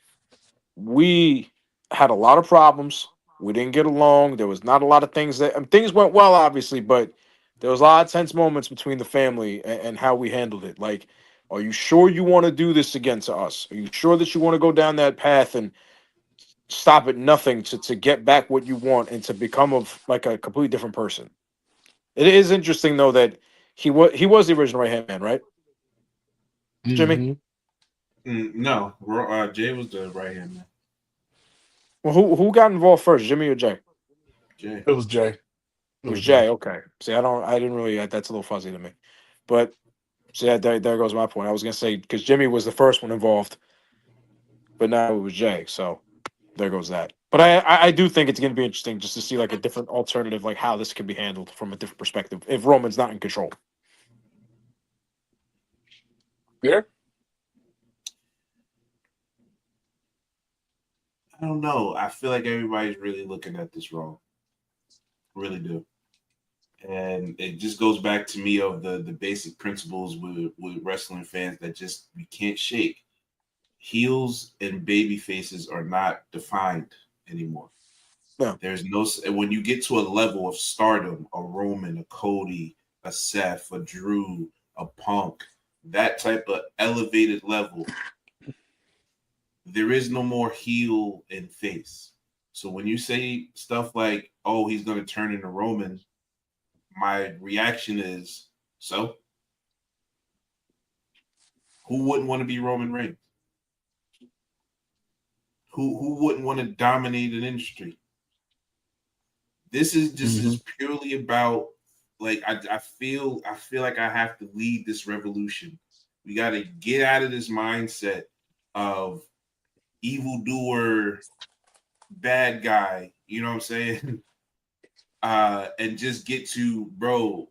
we had a lot of problems. We didn't get along. There was not a lot of things things went well, obviously, but there was a lot of tense moments between the family and how we handled it. Like, are you sure you want to do this again to us? Are you sure that you want to go down that path and stop at nothing to get back what you want and to become of like a completely different person? It is interesting though that he was the original right hand man, right, Jimmy? Hmm. No, Jay was the right hand man. Well, who got involved first, Jimmy or Jay? Jay. It was Jay. It It was was Jay. Jay. Okay. See, I didn't really. That's a little fuzzy to me, but see, there goes my point. I was gonna say because Jimmy was the first one involved, but now it was Jay. So there goes that. But I do think it's gonna be interesting just to see like a different alternative, like how this could be handled from a different perspective if Roman's not in control. Yeah. I don't know. I feel like everybody's really looking at this wrong. Really do. And it just goes back to me of the basic principles with wrestling fans that just we can't shake. Heels and baby faces are not defined anymore. No. There's no when you get to a level of stardom, a Roman, a Cody, a Seth, a Drew, a Punk, that type of elevated level, there is no more heel and face. So when you say stuff like, "Oh, he's going to turn into Roman," my reaction is, so who wouldn't want to be Roman Reigns? Who wouldn't want to dominate an industry? This is Hmm. purely about like I feel like I have to lead this revolution. We got to get out of this mindset of evildoer, bad guy. You know what I'm saying? And just get to, bro.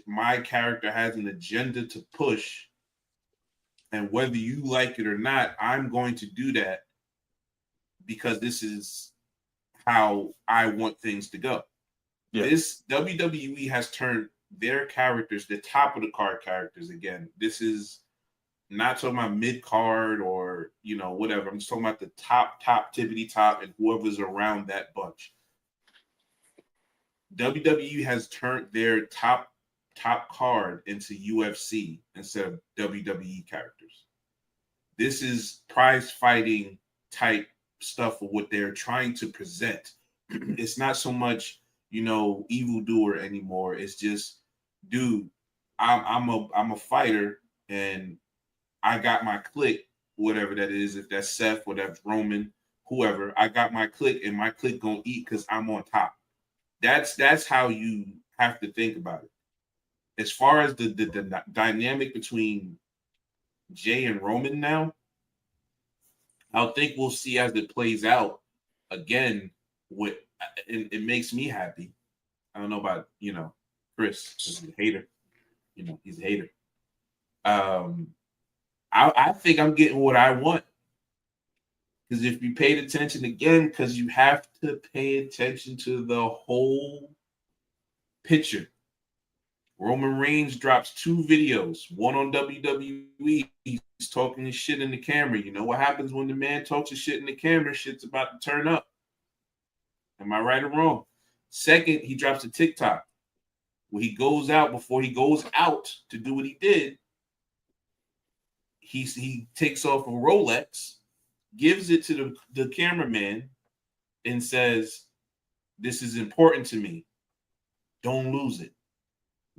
My character has an agenda to push, and whether you like it or not, I'm going to do that because this is how I want things to go. Yeah. This WWE has turned their characters, the top of the card characters again. This is not talking about mid card or whatever. I'm just talking about the top tippity top and whoever's around that bunch. WWE has turned their top card into UFC instead of WWE characters. This is prize fighting type stuff of what they're trying to present. It's not so much, evildoer anymore. It's just, dude, I'm a fighter and I got my clique, whatever that is, if that's Seth, whatever Roman, whoever, I got my clique and my clique gonna eat because I'm on top. That's how you have to think about it. As far as the dynamic between Jay and Roman now, I think we'll see as it plays out. Again, it makes me happy. I don't know about Chris, he's a hater. He's a hater. I think I'm getting what I want. Because if you paid attention again, because you have to pay attention to the whole picture. Roman Reigns drops 2 videos, one on WWE. He's talking his shit in the camera. You know what happens when the man talks his shit in the camera? Shit's about to turn up. Am I right or wrong? Second, he drops a TikTok where he goes out before he goes out to do what he did. He takes off a Rolex, gives it to the cameraman, and says, "This is important to me. Don't lose it."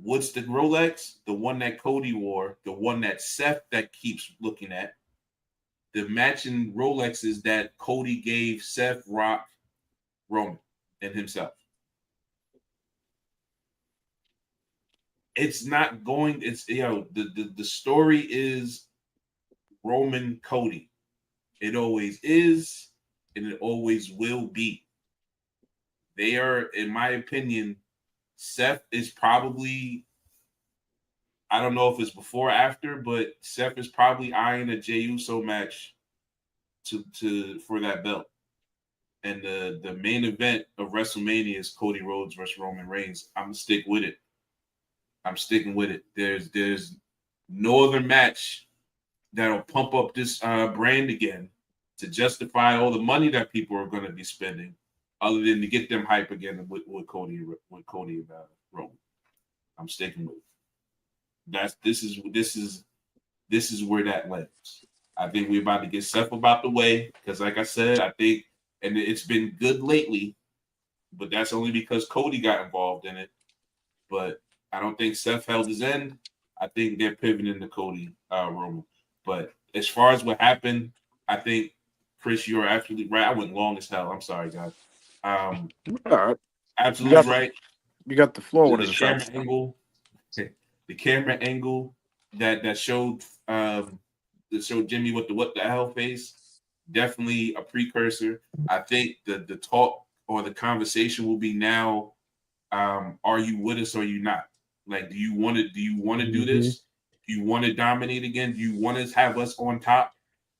What's the Rolex? The one that Cody wore, the one that Seth that keeps looking at. The matching Rolexes that Cody gave Seth, Rock, Roman, and himself. It's not going, the story is Roman Cody. It always is, and it always will be. They are, in my opinion, Seth is probably, I don't know if it's before or after, but Seth is probably eyeing a Jey Uso match for that belt. And the main event of WrestleMania is Cody Rhodes versus Roman Reigns. I'm gonna stick with it. I'm sticking with it. There's no other match that'll pump up this brand again to justify all the money that people are going to be spending, other than to get them hype again with Cody about Roman. I'm sticking with it. This is where that lands. I think we're about to get Seth about the way because, like I said, I think, and it's been good lately, but that's only because Cody got involved in it. But I don't think Seth held his end. I think they're pivoting to Cody Roman. But as far as what happened, I think, Chris, you're absolutely right. I went long as hell. I'm sorry, guys. All right. Absolutely right. You got the floor when The camera angle. The camera angle that showed Jimmy with the what the hell face, definitely a precursor. I think the talk or the conversation will be now, are you with us or are you not? Like, do you want to do this? Do you want to dominate again? Do you want to have us on top?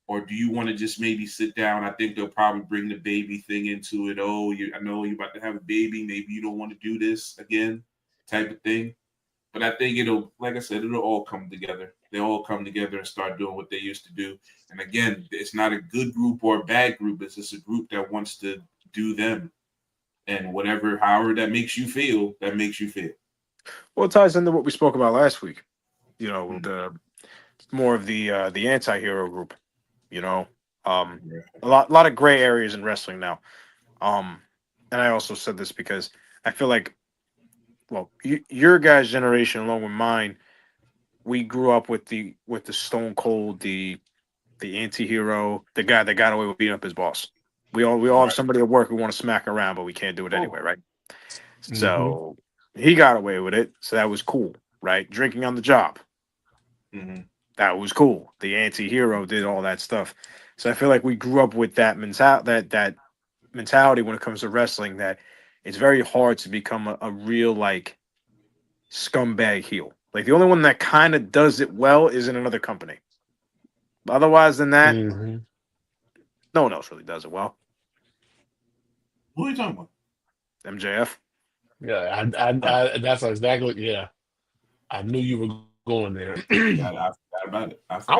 Or do you want to just maybe sit down? I think they'll probably bring the baby thing into it. Oh, I know you're about to have a baby. Maybe you don't want to do this again, type of thing. But I think like I said, it'll all come together. They'll all come together and start doing what they used to do. And again, it's not a good group or a bad group. It's just a group that wants to do them. And however that makes you feel, that makes you feel. Well, it ties into what we spoke about last week. The more of the anti-hero group. A lot of gray areas in wrestling now. And I also said this because I feel like, well, your guys' generation, along with mine, we grew up with the Stone Cold, the anti-hero, the guy that got away with beating up his boss. We all have somebody at work we want to smack around, but we can't do it anyway, right? So he got away with it, so that was cool, right? Drinking on the job. That was cool. The anti-hero did all that stuff. So I feel like we grew up with that mentality when it comes to wrestling, that it's very hard to become a real like scumbag heel. Like the only one that kind of does it well is in another company. Otherwise than that, no one else really does it well. Who are you talking about? MJF. Yeah, I that's exactly, yeah. I knew you were going there. I forgot about it. I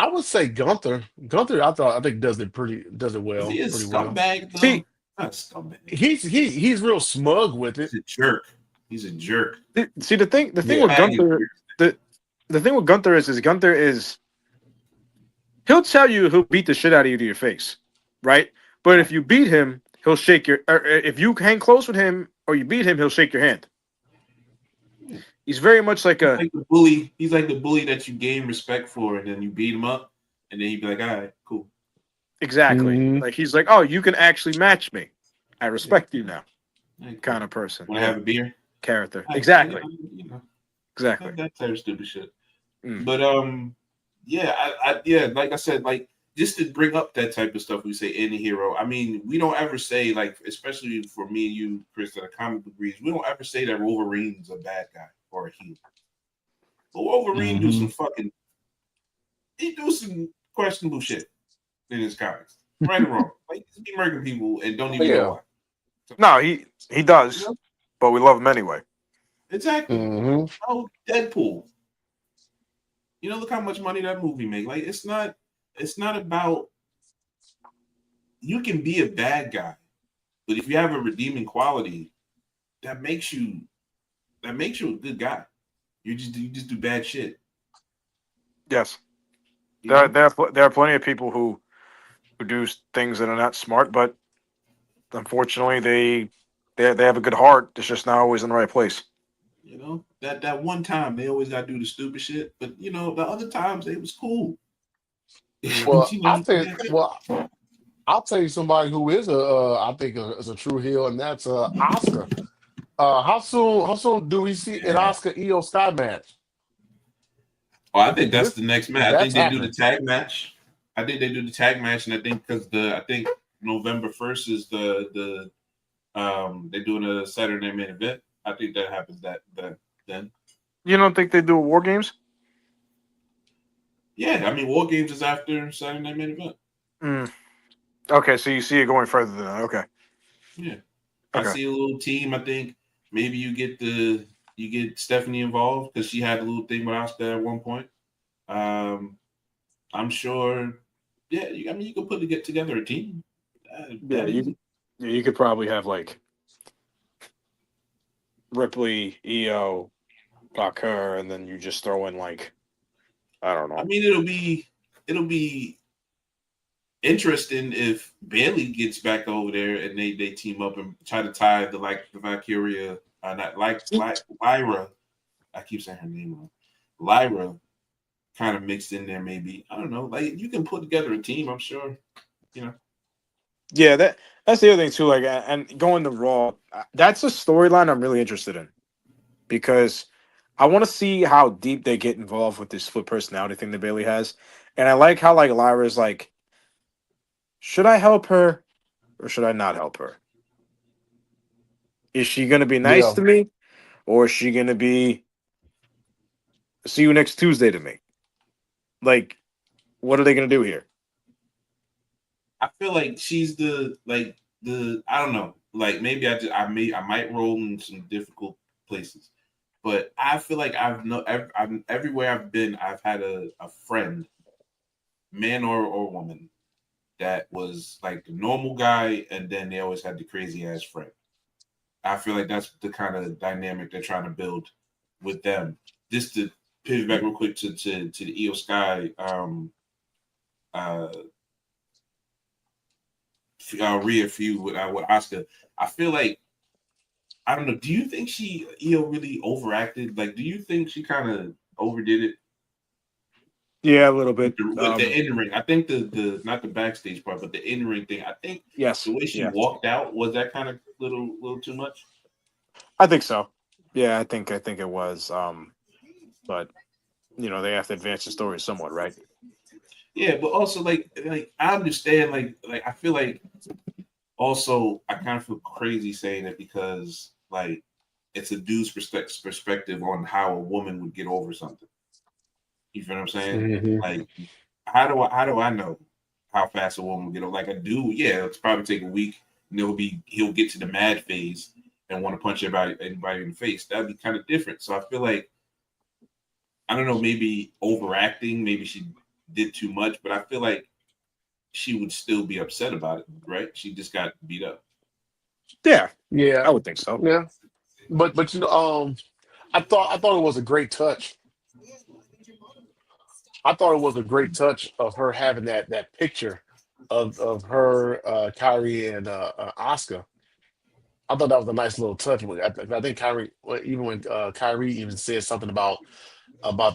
would say Gunther. Gunther, I think does it well. Is he a pretty scumbag? well. See, not a scumbag. He's real smug with it. He's a jerk. See, the thing with Gunther, the thing with Gunther is Gunther is he'll tell you he'll beat the shit out of you to your face, right? But if you beat him, he'll shake your. Or if you hang close with him or you beat him, he'll shake your hand. He's very much like He's a like the bully. He's like the bully that you gain respect for, and then you beat him up, and then he'd be like, "All right, cool." exactly Hmm. like he's like, oh, you can actually match me. I Yeah, respect you now, hey, cool. kind of person. Want to Yeah, have a beer? character. Hey, Exactly, you know exactly. that type of stupid shit. Mm. But yeah, yeah, like I said, like just to bring up that type of stuff, we say any hero. I mean, we don't ever say like, especially for me and you, Chris, that are comic book readers, we don't ever say that Wolverine's a bad guy or a hero. But Wolverine do Hmm. some fucking, he do some questionable shit in his comics, right or wrong. Like he be murdering people and don't Oh, even know yeah. why. So, No, he you does, know, but we love him anyway. exactly. Hmm. Oh, Deadpool. You know, look how much money that movie made. Like it's not about you can be a bad guy, but if you have a redeeming quality, that makes you a good guy. You just do bad shit, Yes, you know? there are plenty of people who do things that are not smart, but unfortunately they have a good heart. It's just not always in the right place. You know, that one time they always gotta do the stupid shit, but you know, the other times it was cool. Well, You I know, think. Well, I'll tell you somebody who is I think is a true heel, and that's Oscar. How soon do we see an yeah. Oscar Io Sky match? Oh, I I think think that's the next match. I that's think they do the happening. tag match. I think they do the tag match, and I think because I think November 1st is they're doing a Saturday main event. I think that happens that then. You don't think they do a War Games? Yeah, I mean War Games is after Saturday main event. Mm. Okay, so you see it going further than that. Okay, Yeah. I okay. see a little team. I think maybe you get Stephanie involved because she had a little thing with Oscar at one point. Um, I'm sure. Yeah, I mean you can get together a team Yeah, that easy. you could probably have like Ripley, EO, Her, and then you just throw in like I don't I know. mean it'll be interesting if Bailey gets back over there and they team up and try to tie the Valkyria, not like Lyra. I keep saying her name wrong. Lyra kind of mixed in there, maybe. I don't know. Like you can put together a team. I'm sure. You know. Yeah, that's the other thing too. Like, and going to Raw, that's a storyline I'm really interested in because I want to see how deep they get involved with this split personality thing that Bailey has, and I like how like Lyra's like, should I help her or should I not help her? Is she gonna be nice Yeah, to me or is she gonna be see you next Tuesday to me? Like, what are they gonna do here? I feel like she's the I don't know. Like maybe I might roll in some difficult places, but I feel like I've everywhere I've been I've had a friend, man or woman, that was like the normal guy, and then they always had the crazy ass friend. I feel like that's the kind of dynamic they're trying to build with them. Just to pivot back real quick to the Io Sky uh Rhea feud with Oscar. I feel like I don't know. Do you think Io really overacted? Like, do you think she kind of overdid it Yeah, a little bit. with the in ring? I think the not the backstage part, but the in ring thing. I think Yes, the way she yeah, walked out was that kind of little too much. I think so. Yeah, I think it was. But they have to advance the story somewhat, right? Yeah, but also like I understand like I feel like also I kind of feel crazy saying it because like it's a dude's perspective on how a woman would get over something. You feel what I'm saying? hmm Like how do I know how fast a woman will get over? Like a dude, yeah, it's probably take a week and he'll get to the mad phase and want to punch anybody in the face. That'd be kind of different. So I feel like I don't know, maybe overacting, maybe she did too much, but I feel like she would still be upset about it, right? She just got beat up. Yeah, yeah, I would think so. yeah. But I thought it was a great touch I thought it was a great touch of her having that picture of her, Kyrie and Oscar. I thought that was a nice little touch. I think Kyrie, well, even when Kyrie even said something about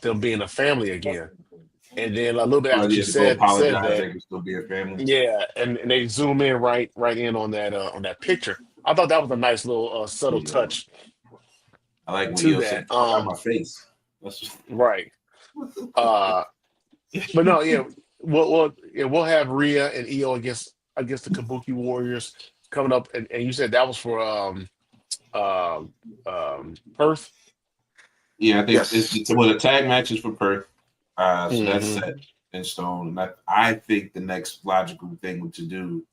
them being a family again, and then a little bit Oh after she yeah, to go said apologize. that, They can still be a family. yeah, and they zoom in right in on that picture. I thought that was a nice little subtle Yeah, touch I like when to Io said, that. "Fuck out my face." That's just, Right. Uh, but no, yeah, we'll have Rhea and Io against the Kabuki Warriors coming up, and you said that was for um Perth. yeah. I think Yes. it's well, the tag matches for Perth. So that's Hmm. set in stone. And I think the next logical thing to do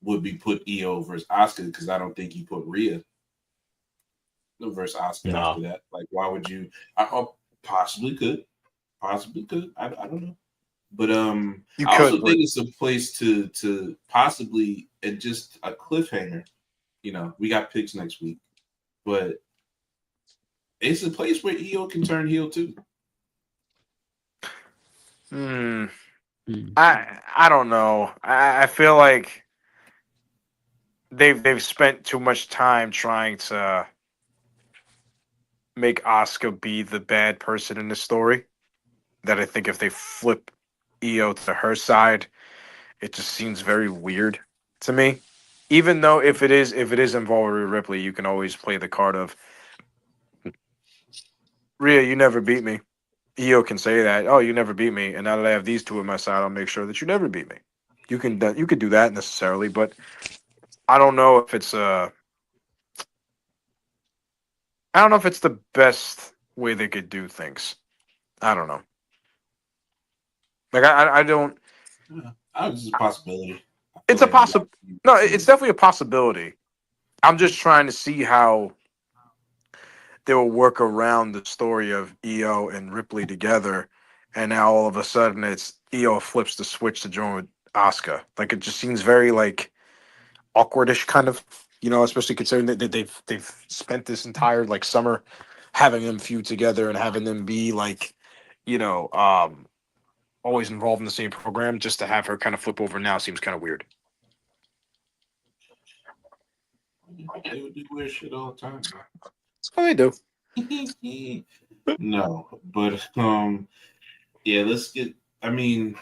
would be put Io versus Oscar because I don't think he put Rhea versus Oscar after No. that. Like, why would you? I possibly could, possibly could. I don't know. But You I could, also but think it's a place to possibly and just a cliffhanger. We got picks next week, but it's a place where EO can turn heel too. hmm, Mm. I don't know. I feel like they've spent too much time trying to make Oscar be the bad person in the story. That I think if they flip EO to her side, it just seems very weird to me. Even though if it is involving Rhea Ripley, you can always play the card of Rhea, you never beat me. EO can say that. Oh, you never beat me, and now that I have these two at my side, I'll make sure that you never beat me. You could do that necessarily, but I don't know if it's I don't know if it's the best way they could do things. I don't know. Like I don't. Yeah, I was just a possibility. I feel It's a like we possible. No, it's some. definitely a possibility. I'm just trying to see how they will work around the story of EO and Ripley together, and now all of a sudden it's EO flips the switch to join with Asuka. Like it just seems very like awkwardish, kind of. Especially considering that they've spent this entire like summer having them feud together and having them be like, you know, um, always involved in the same program. Just to have her kind of flip over now seems kind of weird. They would do weird shit all the time, So they do. bro. No, but yeah. Let's get. I mean,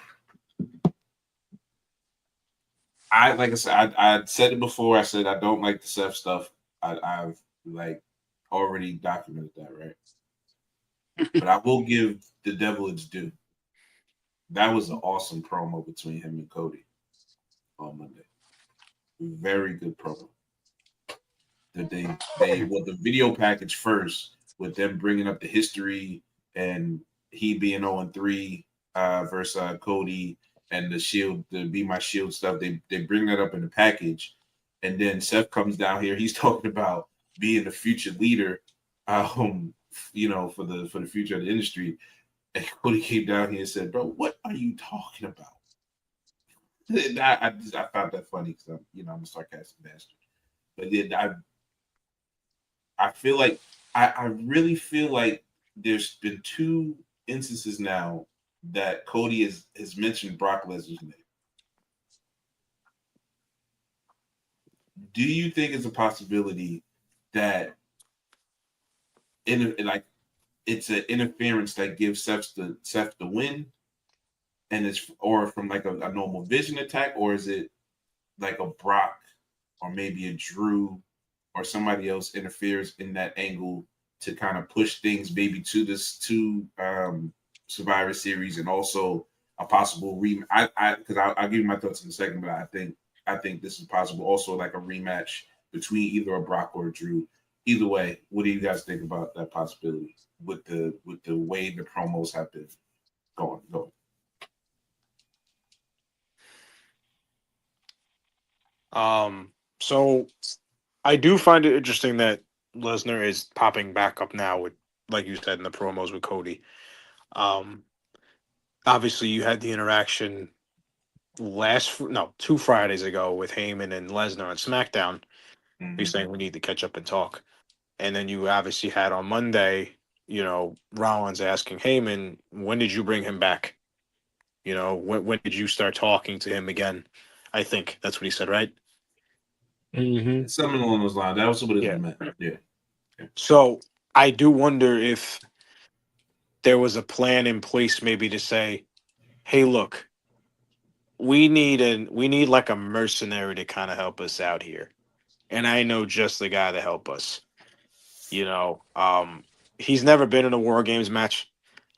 I like I said, I said it before. I said I don't like the Seth stuff. I've like already documented that, right? But I will give the devil its due. That was an awesome promo between him and Cody on Monday. Very good promo. That they the video package first with them bringing up the history and he being 0-3 versus Cody and the Shield, the Be My Shield stuff. They bring that up in the package, and then Seth comes down here. He's talking about being the future leader, for the future of the industry. And Cody came down here and said, "Bro, what are you talking about?" I found that funny because I'm a sarcastic bastard. But then I feel like I really feel like there's been two instances now that Cody has mentioned Brock Lesnar's name. Do you think it's a possibility that like it's an interference that gives Seth the win, and it's or from like a normal vision attack, or is it like a Brock or maybe a Drew or somebody else interferes in that angle to kind of push things maybe to this to Survivor Series and also a possible because I'll give you my thoughts in a second, but I think this is possible. Also, like a rematch between either a Brock or a Drew. Either way, what do you guys think about that possibility with the way the promos have been going? So I do find it interesting that Lesnar is popping back up now with, like you said, in the promos with Cody. Um, Obviously, you had the interaction no 2 Fridays ago with Heyman and Lesnar on SmackDown. He's Mhm. saying we need to catch up and talk, and then you obviously had on Monday. Rollins asking Heyman, when did you bring him back? When did you start talking to him again? I think that's what he said, right? Hmm. Something along those lines. That was what it Yeah. meant. Yeah. So I do wonder if there was a plan in place, maybe to say, "Hey, look, we need like a mercenary to kind of help us out here, and I know just the guy to help us." You know, um, he's never been in a War Games match.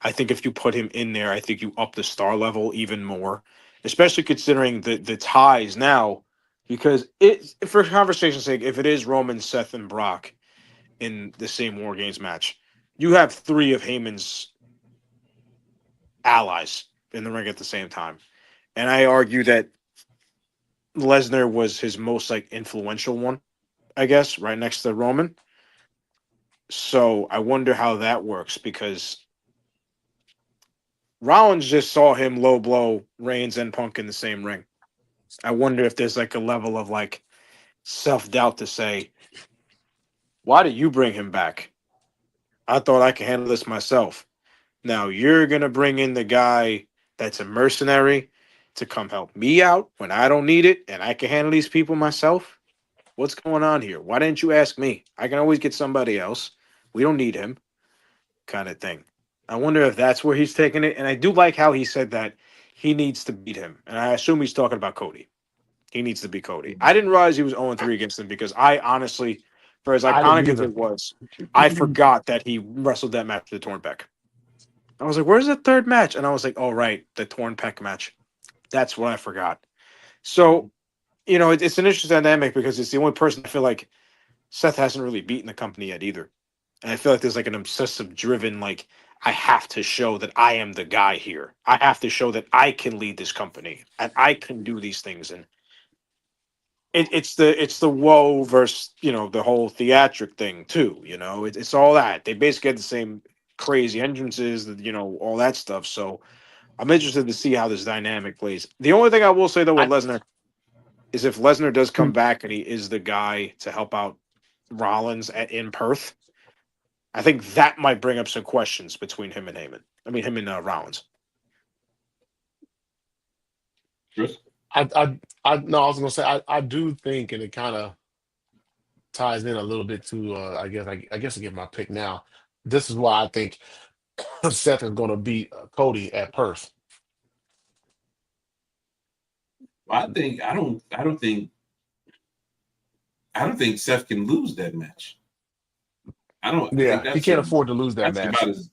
I think if you put him in there, I think you up the star level even more, especially considering the ties now. Because for conversation's sake, if it is Roman, Seth, and Brock in the same War Games match, you have three of Heyman's allies in the ring at the same time. And I argue that Lesnar was his most like influential one, I guess, right next to Roman. So I wonder how that works because Rollins just saw him low blow Reigns and Punk in the same ring. I wonder if there's like a level of like self doubt to say, why did you bring him back? I thought I could handle this myself. Now you're gonna bring in the guy that's a mercenary to come help me out when I don't need it and I can handle these people myself. What's going on here? Why didn't you ask me? I can always get somebody else. We don't need him, kind of thing. I wonder if that's where he's taking it. And I do like how he said that he needs to beat him. And I assume he's talking about Cody. He needs to beat Cody. I didn't realize he was 0-3 against him because I honestly, for as I didn't iconic as either. it was, I forgot that he wrestled that match with the Torn Pec. I was like, where's the third match? And I was like, oh, right, the Torn Pec match. That's what I forgot. So, it's an interesting dynamic because it's the only person I feel like Seth hasn't really beaten the company yet either. And I feel like there's like an obsessive driven, like, I have to show that I am the guy here. I have to show that I can lead this company and I can do these things. And it's the woe versus the whole theatric thing too. It's all that they basically had the same crazy entrances, all that stuff. So I'm interested to see how this dynamic plays. The only thing I will say though with I Lesnar is if Lesnar does come back and he is the guy to help out Rollins in Perth, I think that might bring up some questions between him and Heyman. I mean, him and Rollins. Chris? no, I was gonna say I do think, and it kind of ties in a little bit to I guess I give my pick now. This is why I think Seth is going to beat Cody at Perth. I don't think Seth can lose that match. I don't like Yeah, he that's can't afford to lose that about match. as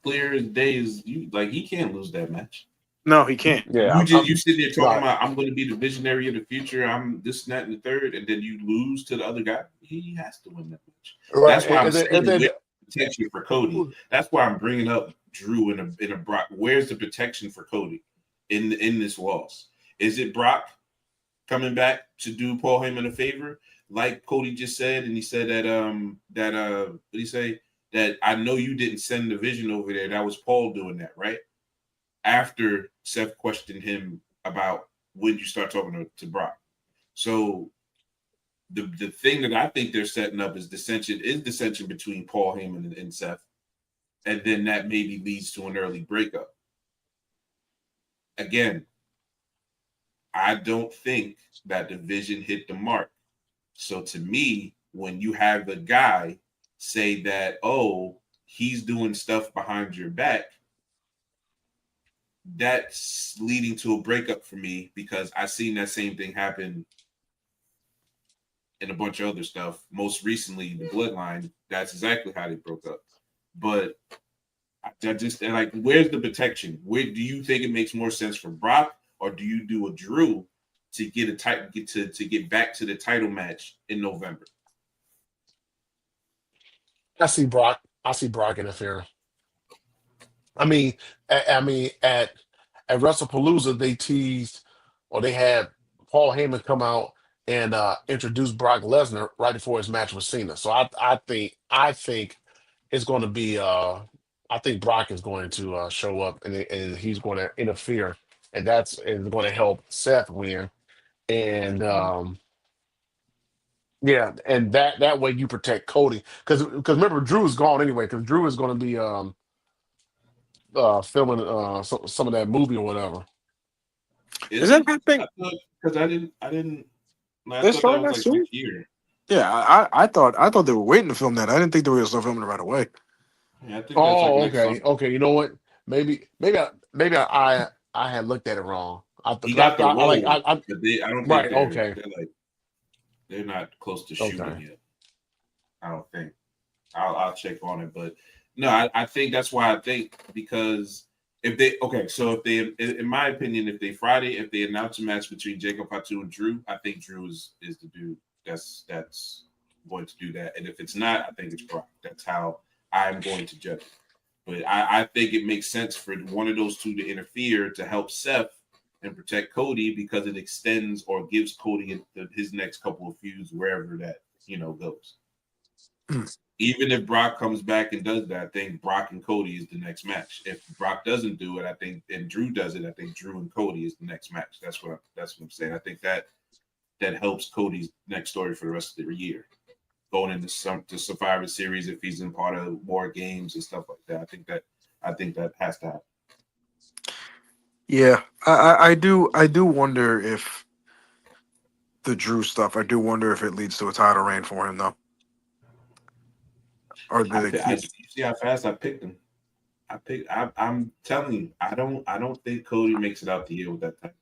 clear as day as you like. He can't lose that match. No, he can't. Yeah, You sitting there talking right. about I'm going to be the visionary of the future. I'm this and that and the third, and then you lose to the other guy. He has to win that match. Right, That's why I'm and saying then where's the protection for Cody. That's why I'm bringing up Drew in a Brock. Where's the protection for Cody in this loss? Is it Brock coming back to do Paul Heyman a favor, like Cody just said, and he said what did he say? That I know you didn't send the vision over there. That was Paul doing that, right? After Seth questioned him about when you start talking to Brock. So the thing that I think they're setting up is dissension between Paul Heyman and Seth, and then that maybe leads to an early breakup. Again, I don't think that the vision hit the mark. So to me, when you have the guy say that, oh, he's doing stuff behind your back, that's leading to a breakup for me because I've seen that same thing happen in a bunch of other stuff. Most recently, the Bloodline, that's exactly how they broke up. But I just and like, where's the protection? Where do you think it makes more sense for Brock, or do you do a Drew to get get back to the title match in November? I see Brock interfering. I mean, at WrestlePalooza they teased, or they had Paul Heyman come out and introduce Brock Lesnar right before his match with Cena. So I think it's going to be I think Brock is going to show up, and he's going to interfere, and that's is going to help Seth win. And Yeah, and that way you protect Cody because remember Drew's gone anyway because Drew is going to be filming some of that movie or whatever. Is Is that he? happening? I thought because I didn't. I They're thought that starting was that like soon? next year. Yeah, I thought they were waiting to film that. I didn't think they were going to start filming it right away. Yeah, I think that's like Oh, next summer. okay. You know what? Maybe I had looked at it wrong. He Because got the role, I but I don't think right. Okay, they're not close to shooting okay. yet. I don't think. I'll check on it, but no, I think that's why I think because if they so if they in my opinion if they announce a match between Jacob Fatu and Drew, I think Drew is the dude that's going to do that, and if it's not, I think it's Brock. That's how I'm going to judge it. But I think it makes sense for one of those two to interfere to help Seth and protect Cody because it extends or gives Cody his next couple of feuds wherever that goes. Even if Brock comes back and does that, I think Brock and Cody is the next match. If Brock doesn't do it, I think, and Drew does it, I think Drew and Cody is the next match. That's what I'm saying. I think that helps Cody's next story for the rest of the year, going into to Survivor Series if he's in part of War Games and stuff like that. I think that has to happen. Yeah, I do wonder if the Drew stuff. I do wonder if it leads to a title reign for him though, or do they You keep? see how fast I picked him. I'm telling you, I don't think Cody makes it out the year with that title.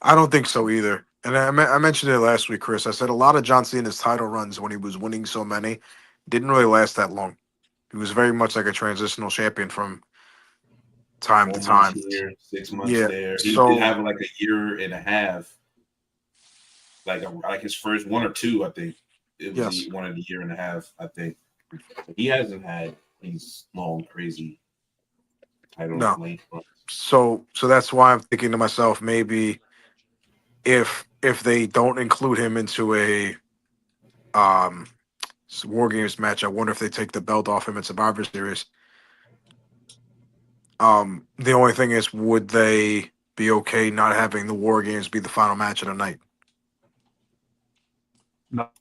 I don't think so either. And I mentioned it last week, Chris. I said a lot of John Cena's title runs when he was winning so many didn't really last that long. He was very much like a transitional champion from time to 4 months time. here, 6 months Yeah. there. He did So have like a year and a half, like his first one or two. I think it was yes. one of the year and a half. I think he hasn't had these long, crazy title No. length runs. So that's why I'm thinking to myself, maybe if they don't include him into a um War Games match, I wonder if they take the belt off him at Survivor Series. The only thing is, would they be okay not having the War Games be the final match of the night?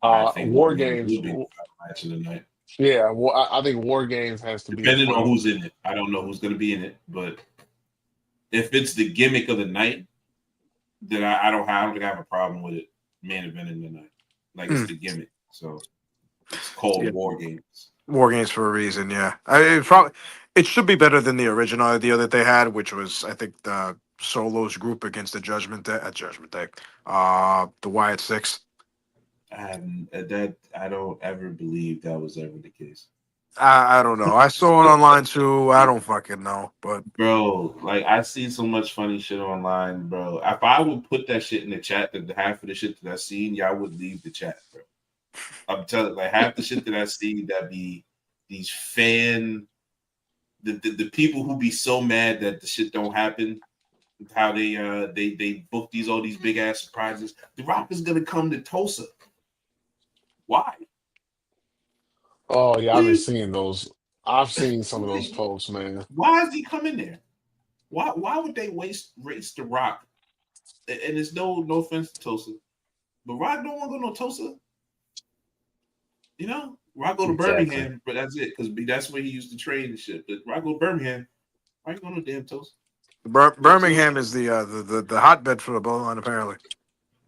I think War War Games Games. will be the final match of the night, Yeah, I think War Games has to be the depending on final. who's in it. I don't know who's going to be in it, but if it's the gimmick of the night, then I don't think I have a problem with it main eventing the night. Like it's Mm, the gimmick, so it's called yeah, War Games. War Games for a reason. Yeah, it should be better than the original idea that they had, which was I think the Solos group against the Judgment Day, the Wyatt Six. I don't ever believe that was ever the case, I don't know. I saw it online too. I don't fucking know, but bro. Like I see so much funny shit online, bro. If I would put that shit in the chat, that the half of the shit that I seen, y'all would leave the chat, bro. I'm telling, like half the shit that I see that be these the people who be so mad that the shit don't happen. How they book all these big ass surprises. The Rock is gonna come to Tulsa. Why? Oh yeah, What I've do been you, seeing those. I've seen some of those posts, man. why is he coming there? Why would they race the Rock? And it's no offense to Tulsa, but Rock don't want to go no Tulsa. Rock go to Exactly. Birmingham, but that's it because that's where he used to train and shit. But Rock go to Birmingham. Why you going to damn Tulsa? Birmingham is the hotbed for the bloodline, apparently.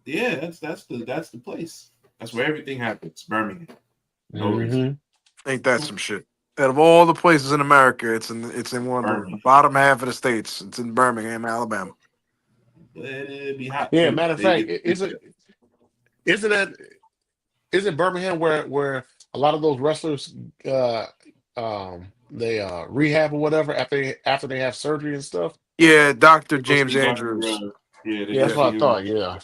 Yeah, that's the place. That's where everything happens. Birmingham. No reason. Hmm. Ain't that some shit? Out of all the places in America, it's in one of the Birmingham. bottom half of the states. It's in Birmingham, Alabama. But it'd be hot Yeah, too. matter of They fact, get isn't that isn't Birmingham where a lot of those wrestlers they rehab or whatever after they have surgery and stuff? Yeah, Dr. they go James see Dr. Andrews. Yeah, they Yeah, go that's Yeah, what see I him. thought. Yeah,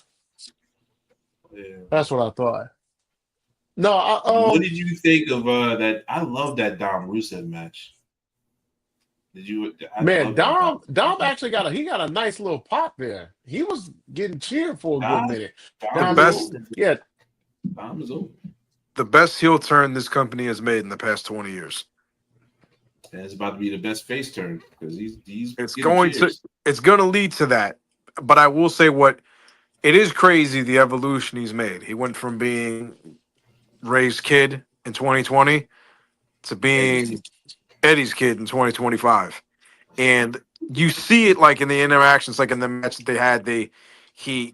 Yeah. that's what I thought. No, What did you think of that? I love that Dom Rusev match. Did you? I man, love that Dom actually got a nice little pop there. He was getting cheered for a good Dom, minute. the Dom Now, is best over. yeah, Dom is over. the best heel turn this company has made in the past 20 years. And it's about to be the best face turn because he's It's getting going to cheers. it's going to lead to that. But I will say what it is crazy the evolution he's made. He went from being Ray's kid in 2020 to being Eddie's kid in 2025. And you see it like in the interactions, like in the match that they had, he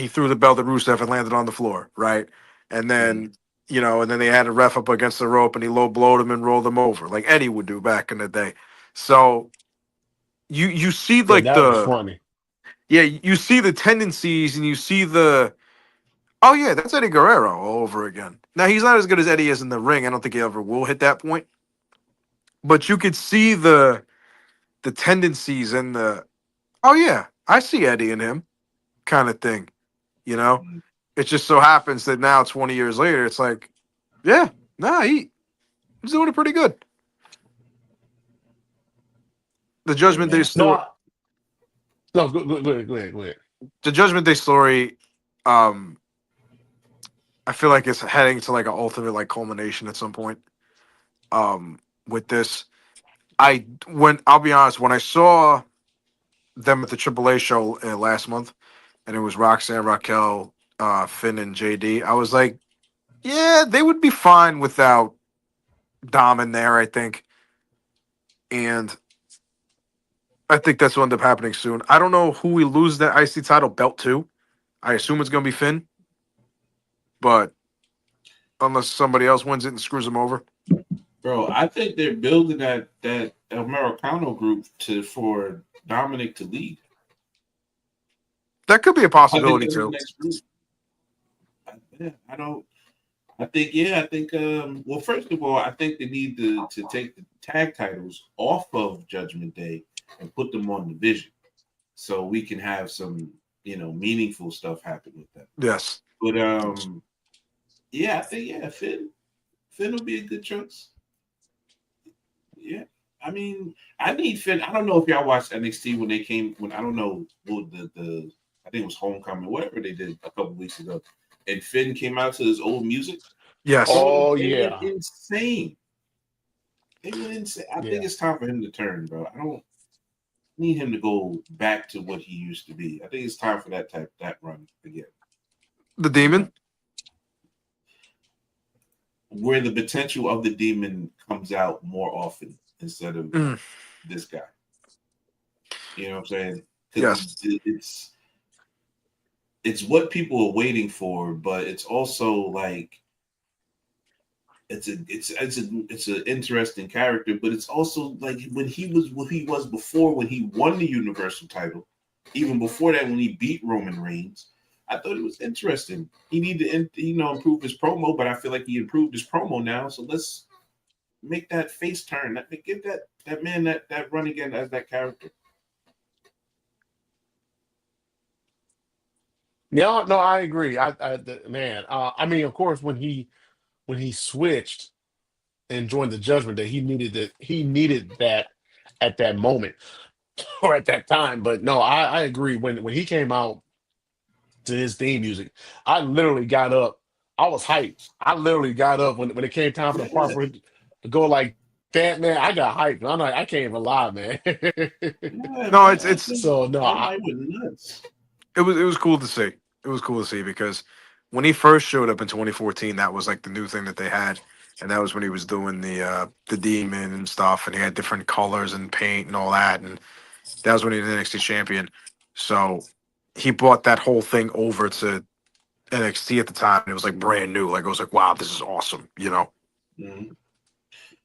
threw the belt at Rusev and landed on the floor, right? And then and then they had a ref up against the rope and he low blowed him and rolled him over, like Eddie would do back in the day. So you see Yeah, like that was funny. you see the tendencies and you see the oh yeah, that's Eddie Guerrero all over again. Now he's not as good as Eddie is in the ring. I don't think he ever will hit that point. But you could see the tendencies and the oh yeah, I see Eddie in him kind of thing. You know, it just so happens that now 20 years later, it's like, yeah, nah, he's doing it pretty good. The Hey, Judgment Day man. story, No, no, go ahead. the Judgment Day story, I feel like it's heading to like an ultimate like culmination at some point. With this, I'll be honest, when I saw them at the AAA show last month, and it was Roxanne, Raquel, Finn, and JD, I was like, yeah, they would be fine without Dom in there, I think. And I think that's what ended up happening soon. I don't know who we lose that IC title belt to. I assume it's going to be Finn. But unless somebody else wins it and screws him over. Bro, I think they're building that Americano group for Dominic to lead. That could be a I think possibility that's the too. next group. I don't. I think yeah. I think well, first of all, I think they need to take the tag titles off of Judgment Day and put them on the Division, so we can have some meaningful stuff happen with them. Yes. But yeah, I think Finn will be a good choice. Yeah. I mean, I need Finn. I don't know if y'all watched NXT when they came. When I don't know what the I think it was Homecoming, whatever they did a couple weeks ago, and Finn came out to his old music. Yes. Oh They went yeah, insane. They went insane. I think yeah. it's time for him to turn, bro. I don't need him to go back to what he used to be. I think it's time for that run again. The Demon. Where the potential of the demon comes out more often instead of this guy. You know what I'm saying? Yes. It's what people are waiting for, but it's also like it's an interesting character, but it's also like when he was what he was before when he won the Universal title, even before that when he beat Roman Reigns. I thought it was interesting. He needed to improve his promo, but I feel like he improved his promo now. So let's make that face turn. Give that man that run again as that character. Yeah, no, I agree. Man, I mean, of course, when he switched and joined the Judgment Day, he needed that. He needed that at that moment or at that time. But no, I agree. When he came out to his theme music, I literally got up. I was hyped. I literally got up when it came time for the part for it to go like that. Man, I got hyped. I'm like, I can't even lie, man. Yeah, No, man, it's So no, everybody went nuts. it was cool to see. It was cool to see because when he first showed up in 2014, that was like the new thing that they had, and that was when he was doing the demon and stuff, and he had different colors and paint and all that, and that was when he was NXT champion. So he brought that whole thing over to NXT at the time, and it was like brand new. Like it was like, wow, this is awesome, you know. Mm-hmm.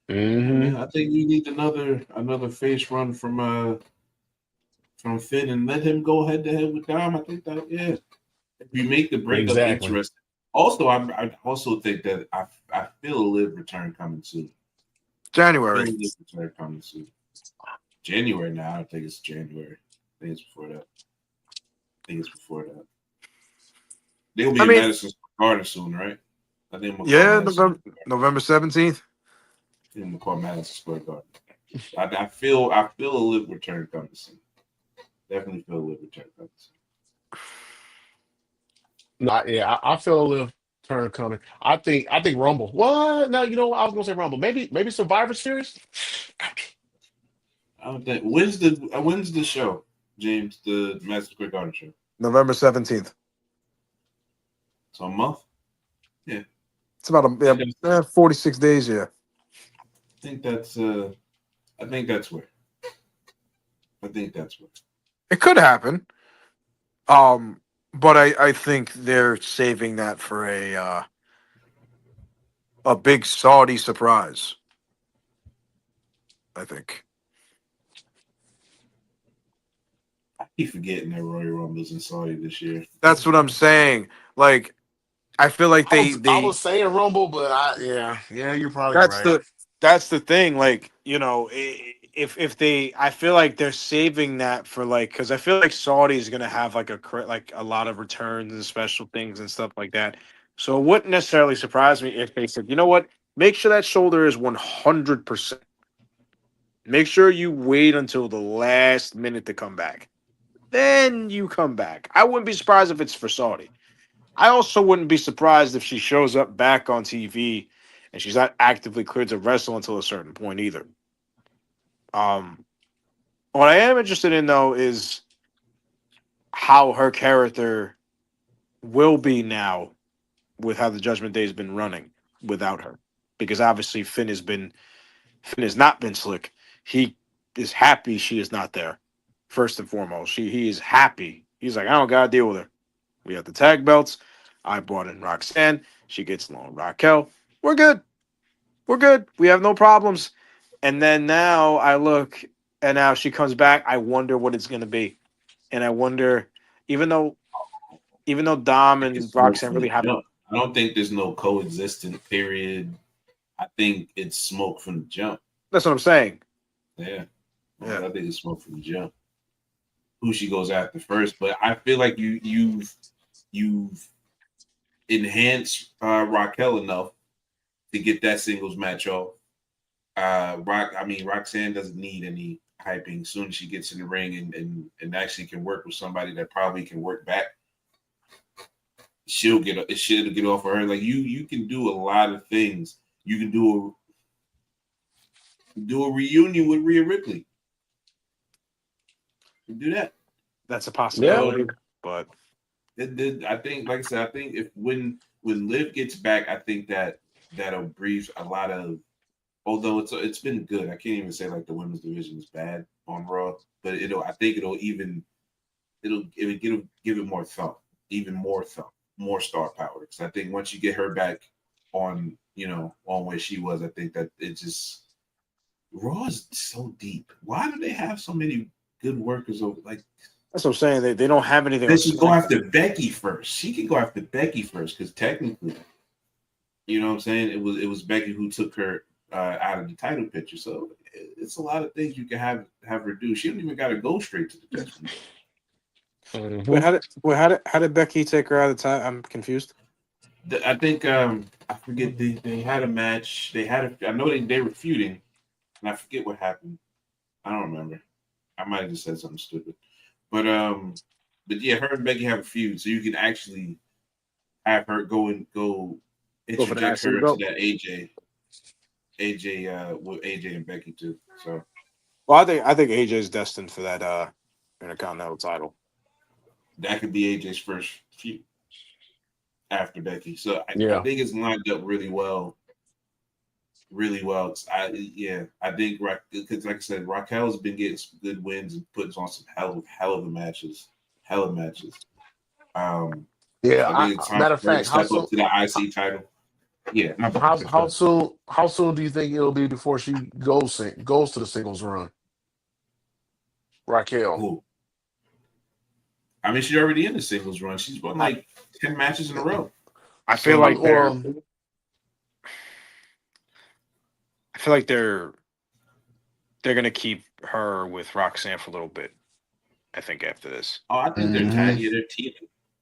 Yeah, hmm man, I think we need another face run from Finn and let him go head to head with Dom. I think that if we make the breakup exactly. interesting. Also, I also think that I feel a Liv return coming soon. January. Return coming soon. January now. I don't think it's January. I think it's before that. They'll be I in mean, Madison Square Garden soon, right? I think I'm gonna call yeah, Madison. November 17th. I think I'm gonna call Madison Square Garden. I feel a Liv return coming soon. Definitely feel a Liv return coming soon. No, yeah, I feel a little turn coming. I think Rumble. What? No, you know what? I was gonna say Rumble. Maybe Survivor Series. I don't think when's the show, James? The Madison Square Garden show. November 17th. So a month. It's about 46 days. Yeah, I think that's. I think that's where. it could happen. But I think they're saving that for a big Saudi surprise. I think. I keep forgetting that Royal Rumble's in Saudi this year. That's what I'm saying. Like, I feel like I they was saying Rumble, but yeah, you're probably that's right. the thing. Like, if they, I feel like they're saving that for like, because I feel like Saudi is gonna have like a lot of returns and special things and stuff like that. So it wouldn't necessarily surprise me if they said, you know what, make sure that shoulder is 100%. Make sure you wait until the last minute to come back. Then you come back. I wouldn't be surprised if it's for Saudi. I also wouldn't be surprised if she shows up back on TV and she's not actively cleared to wrestle until a certain point either. What I am interested in though is how her character will be now with how the Judgment Day has been running without her, because obviously Finn has not been slick. He is happy she is not there. First and foremost, he is happy. He's like, I don't gotta deal with her. We have the tag belts. I brought in Roxanne. She gets along with Raquel. We're good. We're good. We have no problems. And then now I look, and now she comes back. I wonder what it's going to be. And I wonder, even though Dom and It's smoke Roxanne from really the haven't. jump. I don't think there's no coexistent period. I think it's smoke from the jump. That's what I'm saying. Yeah. Yeah. I think it's smoke from the jump. Who she goes after first, but I feel like you've enhanced Raquel enough to get that singles match off. Roxanne doesn't need any hyping. Soon as she gets in the ring and actually can work with somebody that probably can work back, she'll get off of her. Like you can do a lot of things. You can do a reunion with Rhea Ripley. You can do that. That's a possibility. But I think, like I said, I think if when Liv gets back, I think that'll breathe a lot of. Although it's been good, I can't even say like the women's division is bad on Raw, but I think it'll give it more thump, even more thump, more star power. Because I think once you get her back on where she was, I think that it just Raw is so deep. Why do they have so many good workers over like? that's what I'm saying. They don't have anything. They should go after Becky first. She can go after Becky first because technically, you know what I'm saying. It was Becky who took her out of the title picture. So it's a lot of things you can have her do. She don't even got to go straight to the judgment. How did Becky take her out of the time? I'm confused. I think I forget they had a match. I know they were feuding, and I forget what happened. I don't remember. I might have just said something stupid. But yeah, her and Becky have a feud, so you can actually have her go interject her into that AJ with AJ and Becky too. So, well, I think AJ is destined for that Intercontinental title. That could be AJ's first feud after Becky. So I think it's lined up really well. Really well. I think because like I said, Raquel's been getting some good wins and putting on some hell of matches. I think it's time Matter of for her to fact, step up to the IC title. Yeah. how soon do you think it'll be before she goes to the singles run? Raquel. Cool. I mean, she's already in the singles run. She's won like 10 matches in a row. I feel like they're gonna keep her with Roxanne for a little bit. I think after this. Oh, I think they're teaming.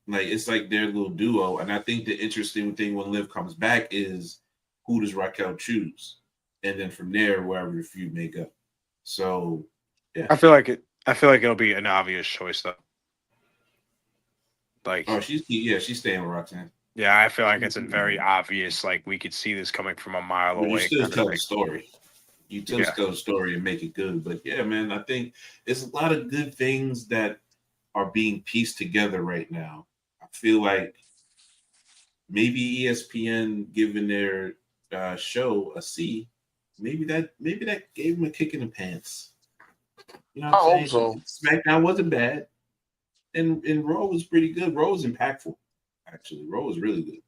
Like it's like their little duo. And I think the interesting thing when Liv comes back is who does Raquel choose? And then from there, wherever the feud may go. So yeah. I feel like it'll be an obvious choice though. Like she's staying with Roxanne. Yeah, I feel like it's a very obvious, like we could see this coming from a mile away. You still tell the story. You still tell the story and make it good. But yeah, man, I think it's a lot of good things that are being pieced together right now. I feel like maybe ESPN giving their show a C, maybe that gave them a kick in the pants. You know I what I'm hope saying? so. SmackDown wasn't bad, and Raw was pretty good. Raw was impactful, actually. Raw was really good.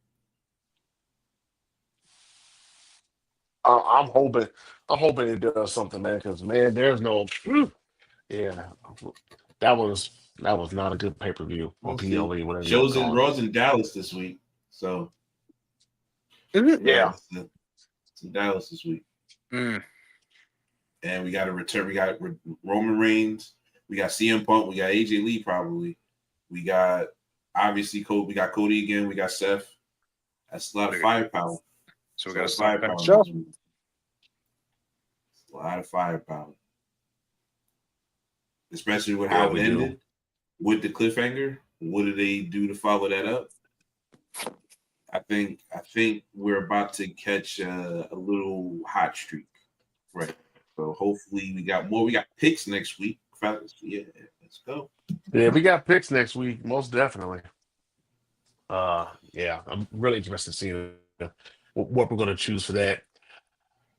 I'm hoping. I'm hoping it does something, man. Because man, there's no. Yeah, that was not a good pay per view or We'll see. PLE, whatever you want to Shows in call it. Raw's in Dallas this week, so Is it? Yeah. it's in Dallas this week. Mm. And we got a return. We got Roman Reigns. We got CM Punk. We got AJ Lee probably. We got obviously Cody. We got Cody again. We got Seth. That's a lot of firepower. So we got a firepower. show. A lot of firepower, especially with Yeah, how it we do. ended with the cliffhanger. What do they do to follow that up? I think we're about to catch a little hot streak, right? So hopefully we got more. We got picks next week, fellas. Yeah, let's go. Yeah, we got picks next week, most definitely. Yeah, I'm really interested in seeing what we're going to choose for that.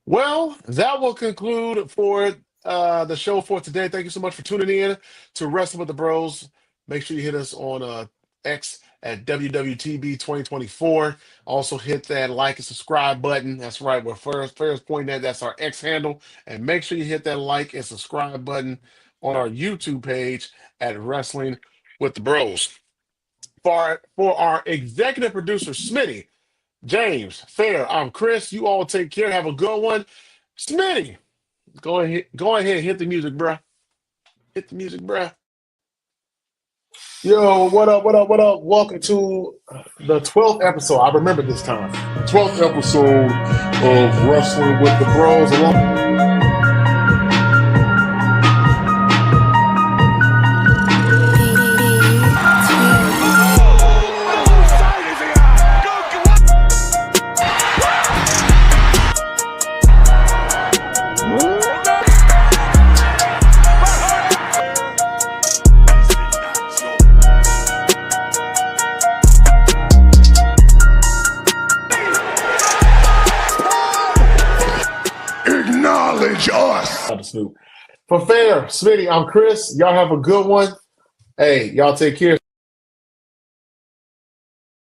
Well, that will conclude for the show for today. Thank you so much for tuning in to Wrestling with the Bros. Make sure you hit us on X at WWTB 2024. Also hit that like and subscribe button. That's right, where Ferris pointing at. That's our X handle. And make sure you hit that like and subscribe button on our YouTube page at Wrestling with the Bros. For our executive producer, Smitty, James, Fair, I'm Chris. You all take care. Have a good one. Smitty, go ahead and hit the music, bruh. Hit the music, bruh. Yo, what up, what up, what up? Welcome to the 12th episode. I remember this time. 12th episode of Wrestling with the Bros. Acknowledge us. For Fair, Smitty, I'm Chris. Y'all have a good one. Hey, y'all take care.